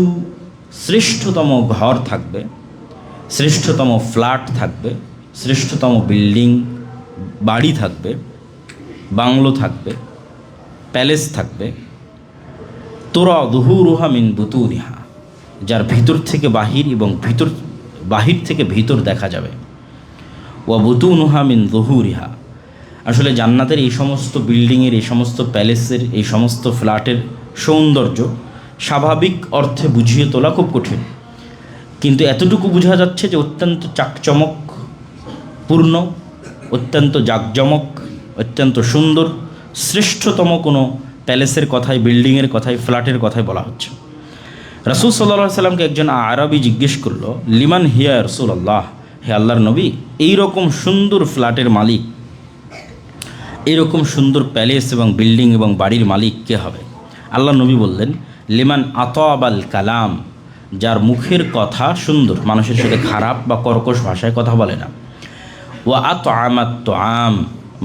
শ্রেষ্ঠতম ঘর থাকবে, শ্রেষ্ঠতম ফ্ল্যাট থাকবে, শ্রেষ্ঠতম বিল্ডিং, বাড়ি থাকবে, বাংলো থাকবে, প্যালেস থাকবে, তোরা যুহুরুহা মিন বুতুনিহা, যার ভিতর থেকে বাহির এবং বাহির থেকে ভিতর দেখা যাবে, ওয়া বুতুনুহা মিন যুহুরিহা। আসলে জান্নাতের এই সমস্ত বিল্ডিংয়ের, এই সমস্ত প্যালেসের, এই সমস্ত ফ্ল্যাটের সৌন্দর্য স্বাভাবিক অর্থে বুঝিয়ে তোলা খুব কঠিন, কিন্তু এতটুকু বোঝা যাচ্ছে যে অত্যন্ত চাকচমকপূর্ণ, অত্যন্ত জাঁকজমক, অত্যন্ত সুন্দর, শ্রেষ্ঠতম কোনো প্যালেসের কথাই, বিল্ডিংয়ের কথাই, ফ্ল্যাটের কথাই বলা হচ্ছে। রাসূল সাল্লাল্লাহু আলাইহি সাল্লামকে একজন আরবি জিজ্ঞেস করলো, লিমান হিয়া রাসূলুল্লাহ, হে আল্লাহর নবী, এইরকম সুন্দর ফ্ল্যাটের মালিক, এইরকম সুন্দর প্যালেস এবং বিল্ডিং এবং বাড়ির মালিক কে হবে? আল্লাহর নবী বললেন, লিমান আতাবাল কালাম, যার মুখের কথা সুন্দর, মানুষের সাথে খারাপ বা কর্কশ ভাষায় কথা বলে না, ওয়া আতআমাত তুআম,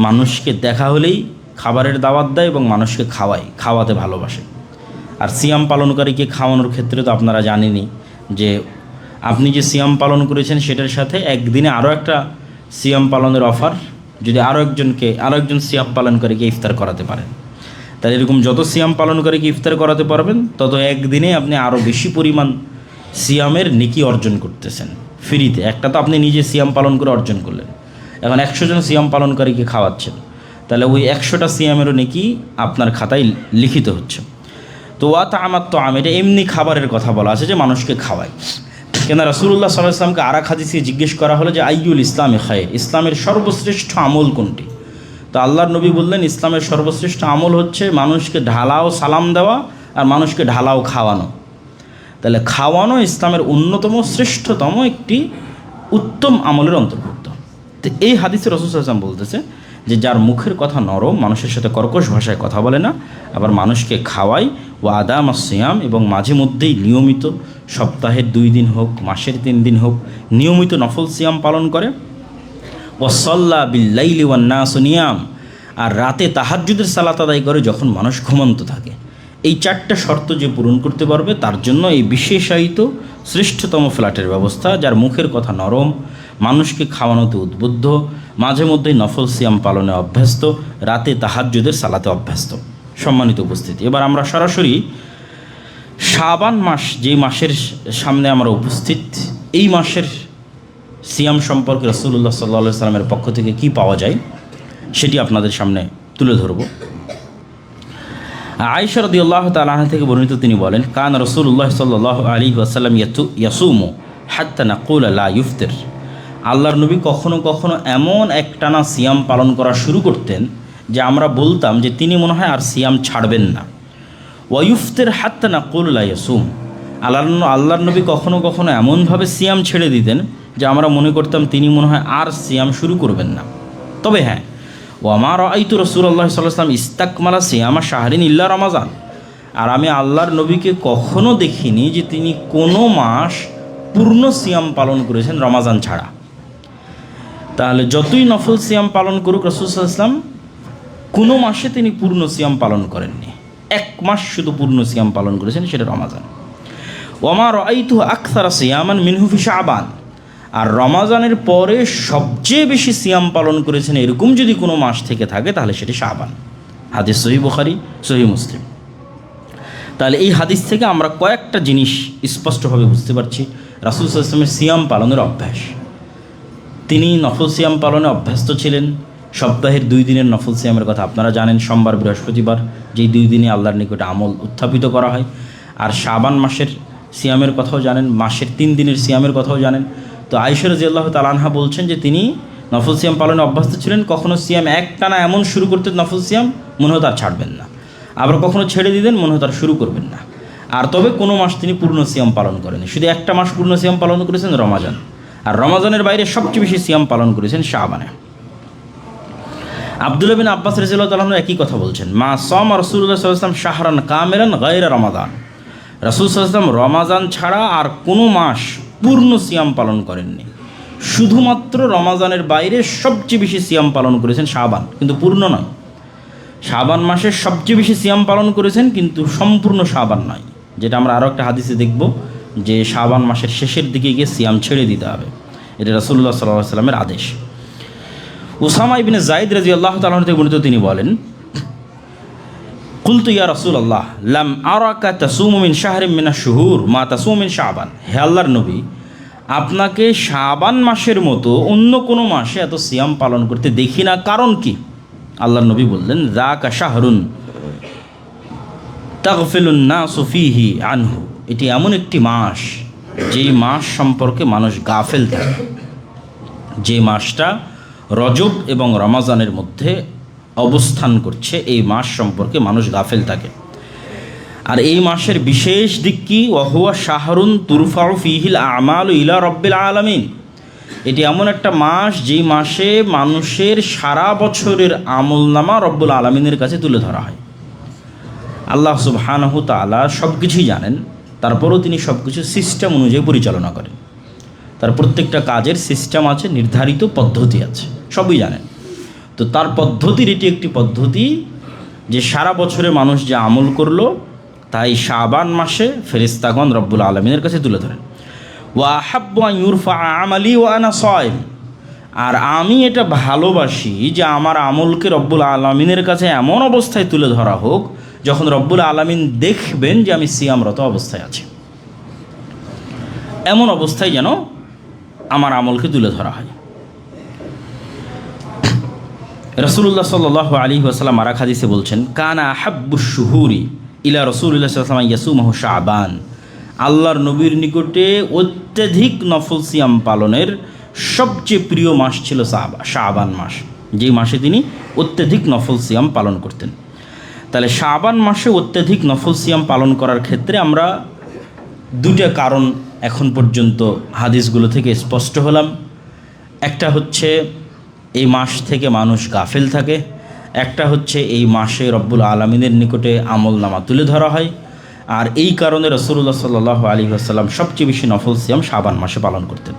মানুষকে দেখা হলেই খাবারের দাওয়াত দেয় এবং মানুষকে খাওয়াতে ভালোবাসে। আর সিয়াম পালনকারীকে খাওয়ানোর ক্ষেত্রে তো আপনারা জানেনই যে আপনি যে সিয়াম পালন করেছেন সেটার সাথে একদিনে আরও একটা সিয়াম পালনের অফার, যদি আরও একজন সিয়াম পালনকারীকে ইফতার করাতে পারেন, তাহলে এরকম যত সিয়াম পালনকারীকে ইফতার করাতে পারবেন তত একদিনে আপনি আরও বেশি পরিমাণ সিয়ামের নেকি অর্জন করতেছেন ফ্রিতে। একটা তো আপনি নিজে সিয়াম পালন করে অর্জন করলেন, এখন 100 জন সিয়াম পালনকারীকে খাওয়াচ্ছেন, তাহলে ওই 100টা সিয়ামেরও নেকি আপনার খাতায় লিখিত হচ্ছে। তো ওয়া তা'আমাত তুআম, এটা এমনি খাবারের কথা বলা আছে যে মানুষকে খাওয়ায়। কেন রাসূলুল্লাহ সাল্লাল্লাহু আলাইহি ওয়াসাল্লামকে আরেক হাদিসে জিজ্ঞেস করা হলো যে আইয়ুল ইসলামে খায়র, ইসলামের সর্বশ্রেষ্ঠ আমল কোনটি? তো আল্লাহর নবী বললেন, ইসলামের সর্বশ্রেষ্ঠ আমল হচ্ছে মানুষকে ঢালাও সালাম দেওয়া আর মানুষকে ঢালাও খাওয়ানো। তাহলে খাওয়ানো ইসলামের অন্যতম শ্রেষ্ঠতম একটি উত্তম আমলের অন্তর্ভুক্ত। তো এই হাদিসে রাসূল সাল্লাল্লাহু আলাইহি ওয়াসাল্লাম বলতেছে যে যার মুখের কথা নরম, মানুষের সাথে কর্কশ ভাষায় কথা বলে না, আবার মানুষকে খাওয়ায়, ও আদাম সিয়াম, এবং মাঝে মধ্যেই নিয়মিত, সপ্তাহের 2 দিন হোক, মাসের 3 দিন হোক, নিয়মিত নফল সিয়াম পালন করে, ও সাল্লা বিল্লাইলি ওয়ান নাসু নিয়াম, আর রাতে তাহাজ্জুদের সালাত আদায় করে যখন মানুষ ঘুমন্ত থাকে। এই 4টা শর্ত যে পূরণ করতে পারবে তার জন্য এই বিশেষায়িত শ্রেষ্ঠতম ফ্ল্যাটের ব্যবস্থা, যার মুখের কথা নরম, মানুষকে খাওয়ানোতে উদ্বুদ্ধ, মাঝে মধ্যেই নফল সিয়াম পালনে অভ্যস্ত, রাতে তাহাজ্জুদের সালাতে অভ্যস্ত। সম্মানিত উপস্থিতি, এবার আমরা সরাসরি শাবান মাস, যে মাসের সামনে আমরা উপস্থিত, এই মাসের সিয়াম সম্পর্কে রাসূলুল্লাহ সাল্লাল্লাহু আলাইহি সাল্লামের পক্ষ থেকে কি পাওয়া যায় সেটি আপনাদের সামনে তুলে ধরব। আয়েশা রাদিয়াল্লাহু তাআলা আনহা থেকে বর্ণিত, তিনি বলেন, কান রাসূলুল্লাহ সাল্লাল্লাহু আলাইহি ওয়াসাল্লাম ইয়াসুমু হাত্তা নাকুলা লা ইফতির। আল্লাহর নবী কখনো কখনো এমন একটানা সিয়াম পালন করা শুরু করতেন যে আমরা বলতাম যে তিনি মনে হয় আর সিয়াম ছাড়বেন না। ওয়াইফতির হাত্তা নাকুলা লা ইয়াসুম। আল্লাহর নবী কখনো কখনো এমনভাবে সিয়াম ছেড়ে দিতেন যে আমরা মনে করতাম তিনি মনে হয় আর সিয়াম শুরু করবেন না। তবে হ্যাঁ, ওয়ামা রাআইতু রাসূলুল্লাহ সাল্লাল্লাহু আলাইহি ওয়াসাল্লাম ইস্তাকমালা সিয়ামা শাহরিন ইল্লা রমাজান। আর আমি আল্লাহর নবীকে কখনো দেখিনি যে তিনি কোনো মাস পূর্ণ সিয়াম পালন করেছেন রমাজান ছাড়া। তাহলে যতই নফল সিয়াম পালন করুক, রাসূল সাল্লাল্লাহু আলাইহি ওয়াসাল্লাম কোনো মাসে তিনি পূর্ণ সিয়াম পালন করেননি। 1 মাস শুধু পূর্ণ সিয়াম পালন করেছেন, সেটা রমাজান। ওয়ামা রাআইতু আকসারা সিয়ামান মিনহু ফি শাবান। আর রমাজানের পরে সবচেয়ে বেশি সিয়াম পালন করেছেন এরকম যদি কোনো মাস থেকে থাকে তাহলে সেটি শাবান। হাদিস সহিহ বুখারী, সহিহ মুসলিম। তাহলে এই হাদিস থেকে আমরা কয়েকটা জিনিস স্পষ্টভাবে বুঝতে পারছি। রাসূল সাল্লাল্লাহু আলাইহি ওয়াসাল্লামের সিয়াম পালনের অভ্যাস, তিনি নফল সিয়াম পালনে অভ্যস্ত ছিলেন। সপ্তাহের 2 দিনের নফল সিয়ামের কথা আপনারা জানেন, সোমবার বৃহস্পতিবার, যেই 2 দিনে আল্লাহর নিকটে আমল উত্থাপিত করা হয়। আর শাবান মাসের সিয়ামের কথাও জানেন, মাসের 3 দিনের সিয়ামের কথাও জানেন। তো আয়েশা রাদিয়াল্লাহু তাআলা আনহা বলছেন যে তিনি নফল সিয়াম পালনে অভ্যস্ত ছিলেন। কখনো সিয়াম একটানা এমন শুরু করতেন নফল সিয়াম মনে হতো আর ছাড়বেন না, আবার কখনো ছেড়ে দিতেন মনে হতো আর শুরু করবেন না। আর তবে কোনো মাস তিনি পূর্ণ সিয়াম পালন করেনি, শুধু একটা মাস পূর্ণ সিয়াম পালন করেছেন, রমাজান। আর রমাজানের বাইরে সবচেয়ে বেশি সিয়াম পালন করেছেন শাবানে। আব্দুল্লাহ বিন আব্বাস রাদিয়াল্লাহু তাআলা আনহু একই কথা বলছেন, মা সামা রাসূলুল্লাহ সাল্লাল্লাহু আলাইহি ওয়াসাল্লাম শাহরান কামিলান গায়রা রমাদান। রাসূল সাল্লাল্লাহু আলাইহি ওয়াসাল্লাম রমাজান ছাড়া আর কোনো মাস পূর্ণ সিয়াম পালন করেননি। শুধুমাত্র রমাজানের বাইরে সবচেয়ে বেশি সিয়াম পালন করেছেন শাবান, কিন্তু পূর্ণ নয়। শাবান মাসে সবচেয়ে বেশি সিয়াম পালন করেছেন, কিন্তু সম্পূর্ণ শাবান নয়, যেটা আমরা আরও একটা হাদিসে দেখব যে শাবান মাসের শেষের দিকে গিয়ে সিয়াম ছেড়ে দিতে হবে। এটা রাসূলুল্লাহ সাল্লাল্লাহু আলাইহি ওয়াসাল্লামের আদেশ। উসামা ইবনে যায়েদ রাদিয়াল্লাহু তাআলা থেকে বর্ণিত, তিনি বলেন, কুলতু ইয়া রাসূলুল্লাহ লাম আরাকা তাসুমু মিন শাহরিন মিনাশ শুহুর মা তাসুমু মিন শাবান। হে আল্লাহর নবী, আপনাকে শাবান মাসের মতো অন্য কোনো মাসে এত সিয়াম পালন করতে দেখি না, কারণ কি? আল্লাহর নবী বললেন, যাকা শাহরুন তাগফিলুন নাসু ফীহি আনহু। এটি এমন একটি মাস যেই মাস সম্পর্কে মানুষ গাফেল থাকে, যে মাসটা রজব এবং রমাজানের মধ্যে অবস্থান করছে, এই মাস সম্পর্কে মানুষ গাফেল থাকে। আর এই মাসের বিশেষ দিক কি? ওয়াহুয়া শাহরুন তুরফাউ ফীহিল আমালু ইলা রব্বিল আলামিন। এটি এমন একটা মাস যেই মাসে মানুষের সারা বছরের আমলনামা রব্বুল আলামিনের কাছে তুলে ধরা হয়। আল্লাহ সুবহানাহু তাআলা সব কিছুই জানেন, তারপরেও তিনি সব কিছু সিস্টেম অনুযায়ী পরিচালনা করেন। তার প্রত্যেকটা কাজের সিস্টেম আছে, নির্ধারিত পদ্ধতি আছে, সবই জানেন। তো তার পদ্ধতির এটি একটি পদ্ধতি যে সারা বছরে মানুষ যে আমল করলো তাই শাবান মাসে ফেরেশতাগণ রব্বুল আলামিনের কাছে তুলে ধরেন। ওয়া আহাব্বু আন ইউরফা আমালি ওয়া আনা সাইম। আর আমি এটা ভালোবাসি যে আমার আমলকে রব্বুল আলামিনের কাছে এমন অবস্থায় তুলে ধরা হোক যখন রব্বুল আলামিন দেখবেন যে আমি সিয়ামরত অবস্থায় আছি, এমন অবস্থায় যেন আমার আমলকে তুলে ধরা হয়। রাসূলুল্লাহ সাল্লাল্লাহু আলাইহি ওয়াসাল্লাম আরেক হাদিসে বলছেন, কানা আহাব্বুশ শুহুরি ইলা রাসূলিল্লাহ সাল্লাল্লাহু আলাইহি ওয়াসাল্লাম ইয়াসুমহু শাবান। আল্লাহর নবীর নিকটে অত্যধিক নফল সিয়াম পালনের সবচেয়ে প্রিয় মাস ছিল শাবান মাস, যেই মাসে তিনি অত্যধিক নফল সিয়াম পালন করতেন। তাহলে শাবান মাসে অত্যধিক নফল সিয়াম পালন করার ক্ষেত্রে আমরা 2টা কারণ এখন পর্যন্ত হাদিসগুলো থেকে স্পষ্ট হলাম। একটা হচ্ছে এই মাস থেকে মানুষ গাফেল থাকে, একটা হচ্ছে এই মাসে রব্বুল আলামিনের নিকটে আমলনামা তুলে ধরা হয়। আর এই কারণে রাসূলুল্লাহ সাল্লাল্লাহু আলাইহি ওয়াসাল্লাম সবচেয়ে বেশি নফল সিয়াম শাবান মাসে পালন করতেন।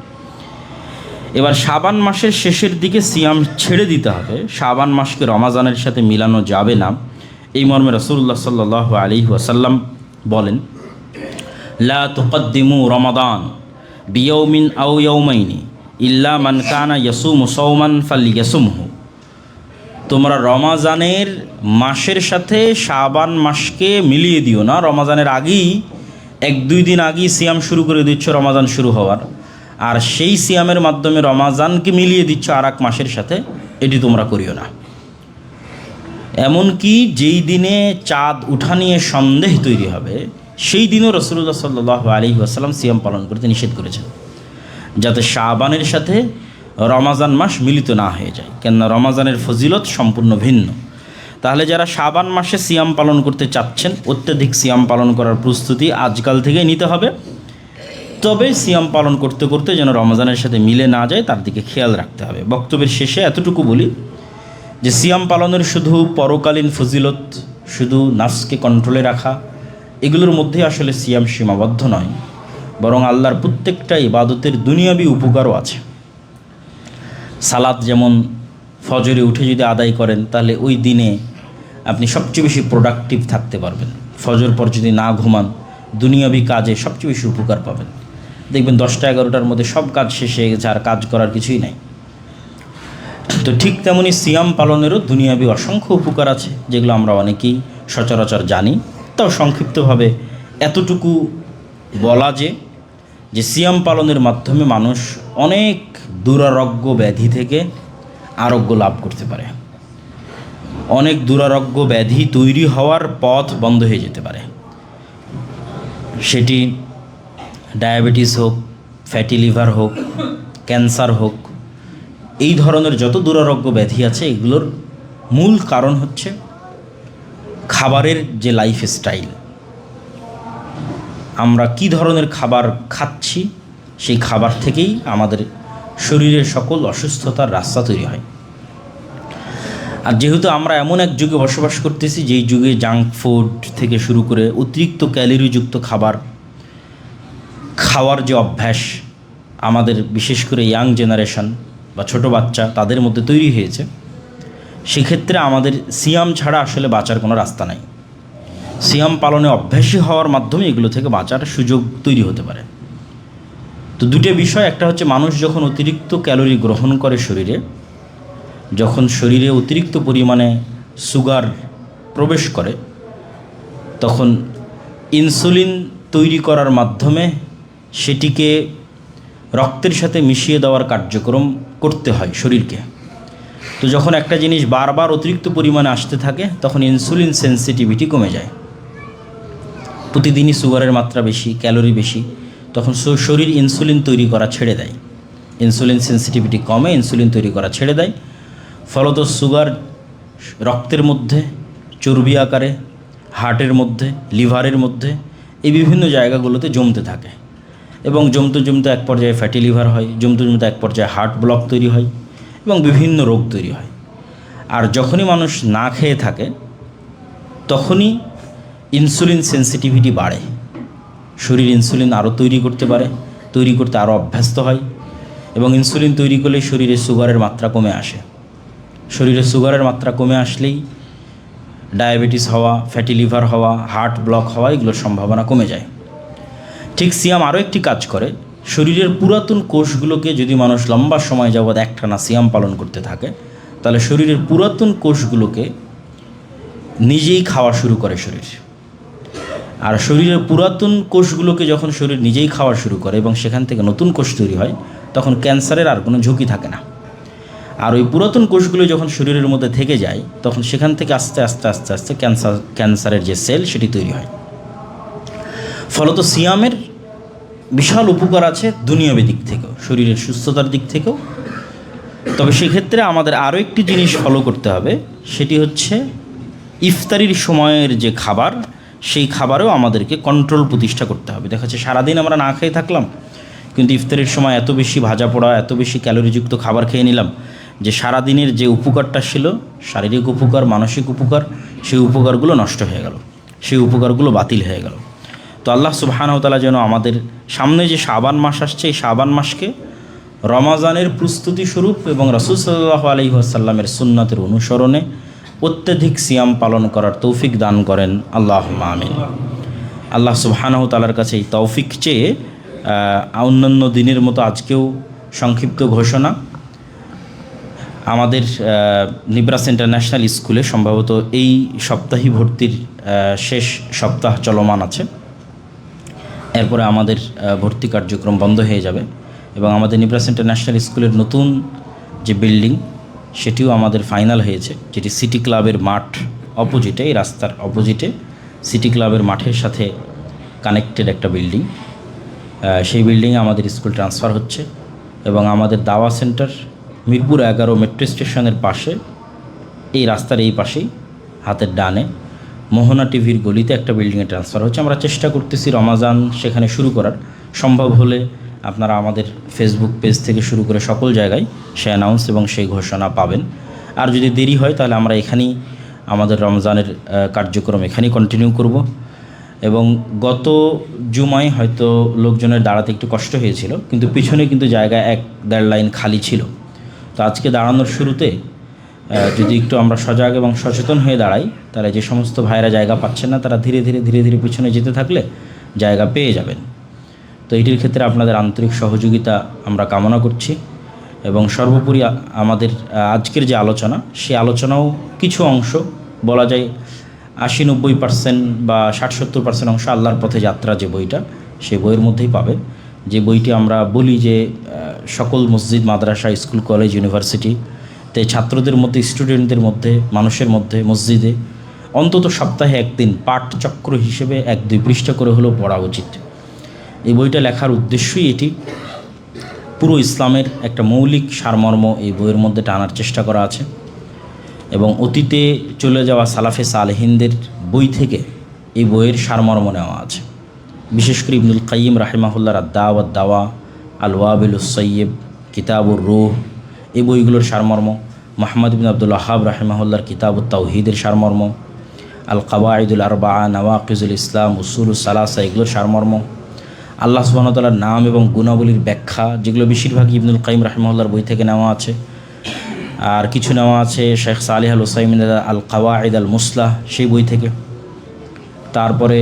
এবার শাবান মাসের শেষের দিকে সিয়াম ছেড়ে দিতে হবে। শাবান মাসকে রমাজানের সাথে মিলানো যাবে না, এই মর্মে রাসূলুল্লাহ সাল্লাল্লাহু আলাইহি ওয়াসাল্লাম বলেন, লা তুকদ্দিমু রমাদান বিয়াউমিন আও ইয়াউমাইনি ইল্লা মান কানা ইয়াসুমু সাওমান ফালইয়াসুমহু। তোমরা রমাজানের মাসের সাথে শাবান মাসকে মিলিয়ে দিও না। রমাজানের আগেই 1-2 দিন আগেই সিয়াম শুরু করে দিচ্ছ রমাজান শুরু হওয়ার, আর সেই সিয়ামের মাধ্যমে রমাজানকে মিলিয়ে দিচ্ছ আর এক মাসের সাথে, এটি তোমরা করিও না। এমনকি যেই দিনে চাঁদ উঠা নিয়ে সন্দেহ তৈরি হবে সেই দিনও রাসূলুল্লাহ সাল্লাল্লাহু আলাইহি ওয়াসাল্লাম সিয়াম পালন করতে নিষেধ করেছেন, যাতে শাবানের সাথে রমাজান মাস মিলিত না হয়ে যায়, কেননা রমাজানের ফজিলত সম্পূর্ণ ভিন্ন। তাহলে যারা শাবান মাসে সিয়াম পালন করতে চাচ্ছেন, অত্যধিক সিয়াম পালন করার প্রস্তুতি আজকাল থেকেই নিতে হবে। তবে সিয়াম পালন করতে করতে যেন রমজানের সাথে মিলে না যায় তার দিকে খেয়াল রাখতে হবে। বক্তব্যের শেষে এতটুকু বলি যে সিয়াম পালনের শুধু পরকালীন ফজিলত, শুধু নাফসকে কন্ট্রোলে রাখা, এগুলোর মধ্যে আসলে সিয়াম সীমাবদ্ধ নয়, বরং আল্লাহর প্রত্যেকটা ইবাদতের দুনিয়াবি উপকারও আছে। সালাত যেমন ফজরে উঠে যদি আদায় করেন তাহলে ওই দিনে আপনি সবচেয়ে বেশি প্রোডাক্টিভ থাকতে পারবেন। ফজর পর যদি না ঘুমান দুনিয়াবি কাজে সবচেয়ে বেশি উপকার পাবেন। দেখবেন 10টা-11টার মধ্যে সব কাজ শেষ হয়ে গেছে, আর কাজ করার কিছুই নাই। তো ঠিক তেমনি সিয়াম পালনেরও দুনিয়াবি অসংখ্য উপকার আছে, যেগুলো আমরা অনেকেই সচরাচর জানি। তাও সংক্ষিপ্তভাবে এতটুকু বলা যে সিয়াম পালনের মাধ্যমে মানুষ অনেক দুরারোগ্য ব্যাধি থেকে আরোগ্য লাভ করতে পারে। অনেক দুরারোগ্য ব্যাধি তৈরি হওয়ার পথ বন্ধ হয়ে যেতে পারে, সেটি ডায়াবেটিস হোক, ফ্যাটি লিভার হোক, ক্যান্সার হোক। এই ধরনের যত দুরারোগ্য ব্যাধি আছে এগুলোর মূল কারণ হচ্ছে খাবারের যে লাইফস্টাইল। আমরা কি ধরনের খাবার খাচ্ছি, সেই খাবার থেকেই আমাদের শরীরের সকল অসুস্থতার রাস্তা তৈরি হয়। আর যেহেতু আমরা এমন এক যুগে বসবাস করতেছি যেই যুগে জাঙ্ক ফুড থেকে শুরু করে অতিরিক্ত ক্যালোরিযুক্ত খাবার খাওয়ার যে অভ্যাস আমাদের বিশেষ করে ইয়াং জেনারেশন বা ছোট বাচ্চা তাদের মধ্যে তৈরি হয়েছে, সেক্ষেত্রে আমাদের সিয়াম ছাড়া আসলে বাঁচার কোনো রাস্তা নাই। সিয়াম পালনে অভ্যাসী হওয়ার মাধ্যমে এগুলো থেকে বাঁচার সুযোগ তৈরি হতে পারে। তো দুটো বিষয়, একটা হচ্ছে মানুষ যখন অতিরিক্ত ক্যালোরি গ্রহণ করে শরীরে, যখন শরীরে অতিরিক্ত পরিমাণে সুগার প্রবেশ করে, তখন ইনসুলিন তৈরি করার মাধ্যমে সেটিকে রক্তের সাথে মিশিয়ে দেওয়ার কার্যক্রম করতে হয় শরীরকে। তো যখন একটা জিনিস বারবার অতিরিক্ত পরিমাণে আসতে থাকে তখন ইনসুলিন সেন্সিটিভিটি কমে যায়। প্রতিদিনই সুগারের মাত্রা বেশি, ক্যালোরি বেশি, তখন শরীর ইনসুলিন তৈরি করা ছেড়ে দেয়। ইনসুলিন সেন্সিটিভিটি কমে, ইনসুলিন তৈরি করা ছেড়ে দেয়। ফলত সুগার রক্তের মধ্যে, চর্বি আকারে, হার্টের মধ্যে, লিভারের মধ্যে, এই বিভিন্ন জায়গাগুলোতে জমতে থাকে এবং জমতে জমতে এক পর্যায়ে ফ্যাটি লিভার হয়, জমতে জমতে এক পর্যায়ে হার্ট ব্লক তৈরি হয় এবং বিভিন্ন রোগ তৈরি হয়। আর যখনই মানুষ না খেয়ে থাকে তখনই ইনসুলিন সেন্সিটিভিটি বাড়ে, শরীর ইনসুলিন আরও তৈরি করতে পারে, তৈরি করতে আরও অভ্যস্ত হয় এবং ইনসুলিন তৈরি করলেই শরীরে সুগারের মাত্রা কমে আসে। শরীরে সুগারের মাত্রা কমে আসলেই ডায়াবেটিস হওয়া, ফ্যাটি লিভার হওয়া, হার্ট ব্লক হওয়া, এগুলোর সম্ভাবনা কমে যায়। ঠিক সিয়াম আরও একটি কাজ করে, শরীরের পুরাতন কোষগুলোকে যদি মানুষ লম্বা সময় যাবৎ একটানা সিয়াম পালন করতে থাকে তাহলে শরীরের পুরাতন কোষগুলোকে নিজেই খাওয়া শুরু করে শরীর। আর শরীরের পুরাতন কোষগুলোকে যখন শরীর নিজেই খাওয়া শুরু করে এবং সেখান থেকে নতুন কোষ তৈরি হয় তখন ক্যান্সারের আর কোনো ঝুঁকি থাকে না। আর ওই পুরাতন কোষগুলো যখন শরীরের মধ্যে থেকে যায় তখন সেখান থেকে আস্তে আস্তে আস্তে আস্তে ক্যান্সারের যে সেল সেটি তৈরি হয়। ফলত সিয়ামের বিশাল উপকার আছে দুনিয়াবী দিক থেকেও, শরীরের সুস্থতার দিক থেকেও। তবে সেক্ষেত্রে আমাদের আরও একটি জিনিস ফলো করতে হবে, সেটি হচ্ছে ইফতারির সময়ের যে খাবার, সেই খাবারেও আমাদেরকে কন্ট্রোল প্রতিষ্ঠা করতে হবে। দেখা যাচ্ছে সারাদিন আমরা না খেয়ে থাকলাম, কিন্তু ইফতারের সময় এত বেশি ভাজা পোড়া, এত বেশি ক্যালোরিযুক্ত খাবার খেয়ে নিলাম যে সারাদিনের যে উপকারটা ছিল, শারীরিক উপকার, মানসিক উপকার, সেই উপকারগুলো নষ্ট হয়ে গেল, সেই উপকারগুলো বাতিল হয়ে গেল। তো আল্লাহ সুবহানাহু ওয়া তাআলা যেন আমাদের সামনে যে শাবান মাস আসছে, এই শাবান মাসকে রমাজানের প্রস্তুতি স্বরূপ এবং রাসূল সাল্লাল্লাহু আলাইহি ওয়াসাল্লামের সুন্নাতের অনুসরণে অত্যধিক সিয়াম পালন করার তৌফিক দান করেন, আল্লাহুম্মা আমিন। আল্লাহ সুবহানাহু তাআলার কাছে এই তৌফিক চেয়ে অন্যান্য দিনের মতো আজকেও সংক্ষিপ্ত ঘোষণা। আমাদের নিব্রাস ইন্টারন্যাশনাল স্কুলে সম্ভবত এই সপ্তাহে ভর্তির শেষ সপ্তাহ চলমান আছে। এরপরে আমাদের ভর্তি কার্যক্রম বন্ধ হয়ে যাবে এবং আমাদের নিব্রাস ইন্টারন্যাশনাল স্কুলের নতুন যে বিল্ডিং সেটিও আমাদের ফাইনাল হয়েছে, যেটি সিটি ক্লাবের মাঠ অপোজিটে, এই রাস্তার অপোজিটে সিটি ক্লাবের মাঠের সাথে কানেক্টেড একটা বিল্ডিং। সেই বিল্ডিংয়ে আমাদের স্কুল ট্রান্সফার হচ্ছে এবং আমাদের দাওয়া সেন্টার মিরপুর 11 মেট্রো স্টেশনের পাশে, এই রাস্তার এই পাশেই হাতের ডানে মোহনা টিভির গলিতে একটা বিল্ডিংয়ে ট্রান্সফার হচ্ছে। আমরা চেষ্টা করতেছি রমাজান সেখানে শুরু করার, সম্ভব হলে আপনারা আমাদের ফেসবুক পেজ থেকে শুরু করে সকল জায়গায় সে অ্যানাউন্স এবং সেই ঘোষণা পাবেন। আর যদি দেরি হয় তাহলে আমরা এখানেই আমাদের রমজানের কার্যক্রম এখানেই কন্টিনিউ করব। এবং গত জুমায় হয়তো লোকজনের দাঁড়াতে একটু কষ্ট হয়েছিল, কিন্তু পিছনে কিন্তু জায়গা 1-1.5 লাইন খালি ছিল। তো আজকে দাঁড়ানোর শুরুতে যদি একটু আমরা সজাগ এবং সচেতন হয়ে দাঁড়াই, তাহলে যে সমস্ত ভাইরা জায়গা পাচ্ছেন না তারা ধীরে ধীরে পিছনে যেতে থাকলে জায়গা পেয়ে যাবেন। তো এটির ক্ষেত্রে আপনাদের আন্তরিক সহযোগিতা আমরা কামনা করছি। এবং সর্বোপরি আমাদের আজকের যে আলোচনা, সেই আলোচনাও কিছু অংশ বলা যায় 80-90% বা 60-70% অংশ আল্লাহর পথে যাত্রা যে বইটা, সেই বইয়ের মধ্যেই পাবেন। যে বইটি আমরা বলি যে সকল মসজিদ, মাদ্রাসা, স্কুল, কলেজ, ইউনিভার্সিটিতে ছাত্রদের মধ্যে, স্টুডেন্টদের মধ্যে, মানুষের মধ্যে, মসজিদে অন্তত সপ্তাহে একদিন পাঠচক্র হিসেবে 1-2 পৃষ্ঠা করে হলেও পড়া উচিত। এই বইটা লেখার উদ্দেশ্যই এটি। পুরো ইসলামের একটা মৌলিক সারমর্ম এই বইয়ের মধ্যে টানার চেষ্টা করা আছে এবং অতীতে চলে যাওয়া সালাফে সালেহিনদের বই থেকে এই বইয়ের সারমর্ম নেওয়া আছে। বিশেষ করে ইবনুল কাইয়িম রাহিমাহুল্লাহর আদ-দাওয়া দাওয়া, আল ওয়াবিলুস সাইয়্যিব, কিতাবুর রূহ, এই বইগুলোর সারমর্ম, মুহাম্মদ ইবনে আব্দুল ওয়াহ্হাব রাহিমাহুল্লাহর কিতাবুত তাওহীদের সারমর্ম, আল কাওয়াইদুল আরবাআ, নওয়াকিজুল ইসলাম, উসুলুস সালাসা, এগুলোর সারমর্ম, আল্লাহ সুবহানাহু ওয়া তাআলার নাম এবং গুণাবলীর ব্যাখ্যা, যেগুলো বেশিরভাগই ইবনুল কাইয়িম রাহিমাহুল্লাহর বই থেকে নেওয়া আছে। আর কিছু নেওয়া আছে শেখ সালিহ আল উসাইমিন আল কাওয়াইদ আল মুসলাহ, সেই বই থেকে। তারপরে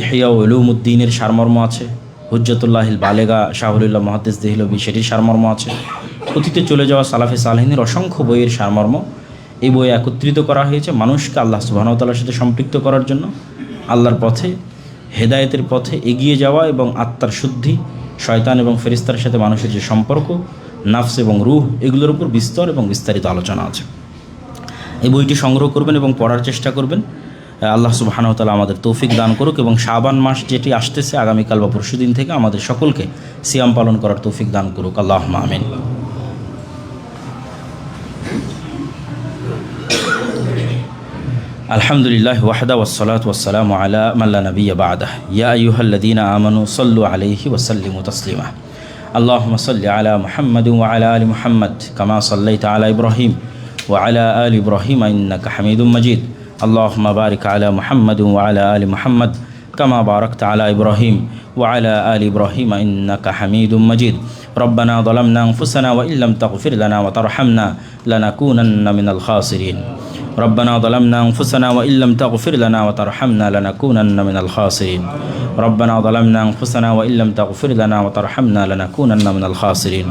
ইহইয়া উলুমুদ্দিনের সারমর্ম আছে, হুজ্জাতুল্লাহিল বালেগা শাহুলুল্লাহ মুহাদ্দিস দেহলভী, সেটির সারমর্ম আছে। অতীতে চলে যাওয়া সালাফে সালেহিনের অসংখ্য বইয়ের সারমর্ম এই বইয়ে একত্রিত করা হয়েছে মানুষকে আল্লাহ সুবহানাহু ওয়া তাআলার সাথে সম্পৃক্ত করার জন্য, আল্লাহর পথে, হেদায়েতের পথে এগিয়ে যাওয়া এবং আত্মার শুদ্ধি, শয়তান এবং ফেরেশতার সাথে মানুষের যে সম্পর্ক, নাফস এবং রূহ, এগুলোর উপর বিস্তর এবং বিস্তারিত আলোচনা আছে। এই বইটি সংগ্রহ করবেন এবং পড়ার চেষ্টা করবেন। আল্লাহ সুবহানাহু ওয়া তাআলা আমাদের তৌফিক দান করুক এবং শাবান মাস যেটি আসতেছে আগামীকাল বা পরশুদিন থেকে আমাদের সকলকে সিয়াম পালন করার তৌফিক দান করুক, আল্লাহুম্মা আমিন। আলহামদুলিল্লাহ ওয়াহদা ওয়াসসালাতু ওয়াসসালামু আলা মান লা নাবিয়্যা বা'দাহ। ইয়া আইয়ুহাল্লাযীনা আমানু সাল্লু আলাইহি ওয়া সাল্লিমু তাসলিমা। আল্লাহুম্মা সাল্লি আলা মুহাম্মাদিন ওয়া আলা আলি মুহাম্মাদ কামা সাল্লাইতা আলা ইব্রাহিম ওয়া আলা আলি ইব্রাহিম ইন্নাকা হামিদুম মাজিদ। আল্লাহুম্মা বারিক আলা মুহাম্মাদিন ওয়া আলা আলি মুহাম্মাদ কামা বারাকতা আলা ইব্রাহিম ওয়া আলা আলি ইব্রাহিম ইন্নাকা হামিদুম মাজিদ। রব্বানা যালামনা আনফুসানা ওয়া ইল্লাম তাগফির লানা ওয়া তারহামনা লানাকুনান্না মিনাল খাসিরিন। ربنا ظلمنا أنفسنا وإن لم تغفر لنا وترحمنا لنكونن من الخاسرين. ربنا ظلمنا أنفسنا وإن لم تغفر لنا وترحمنا لنكونن من الخاسرين.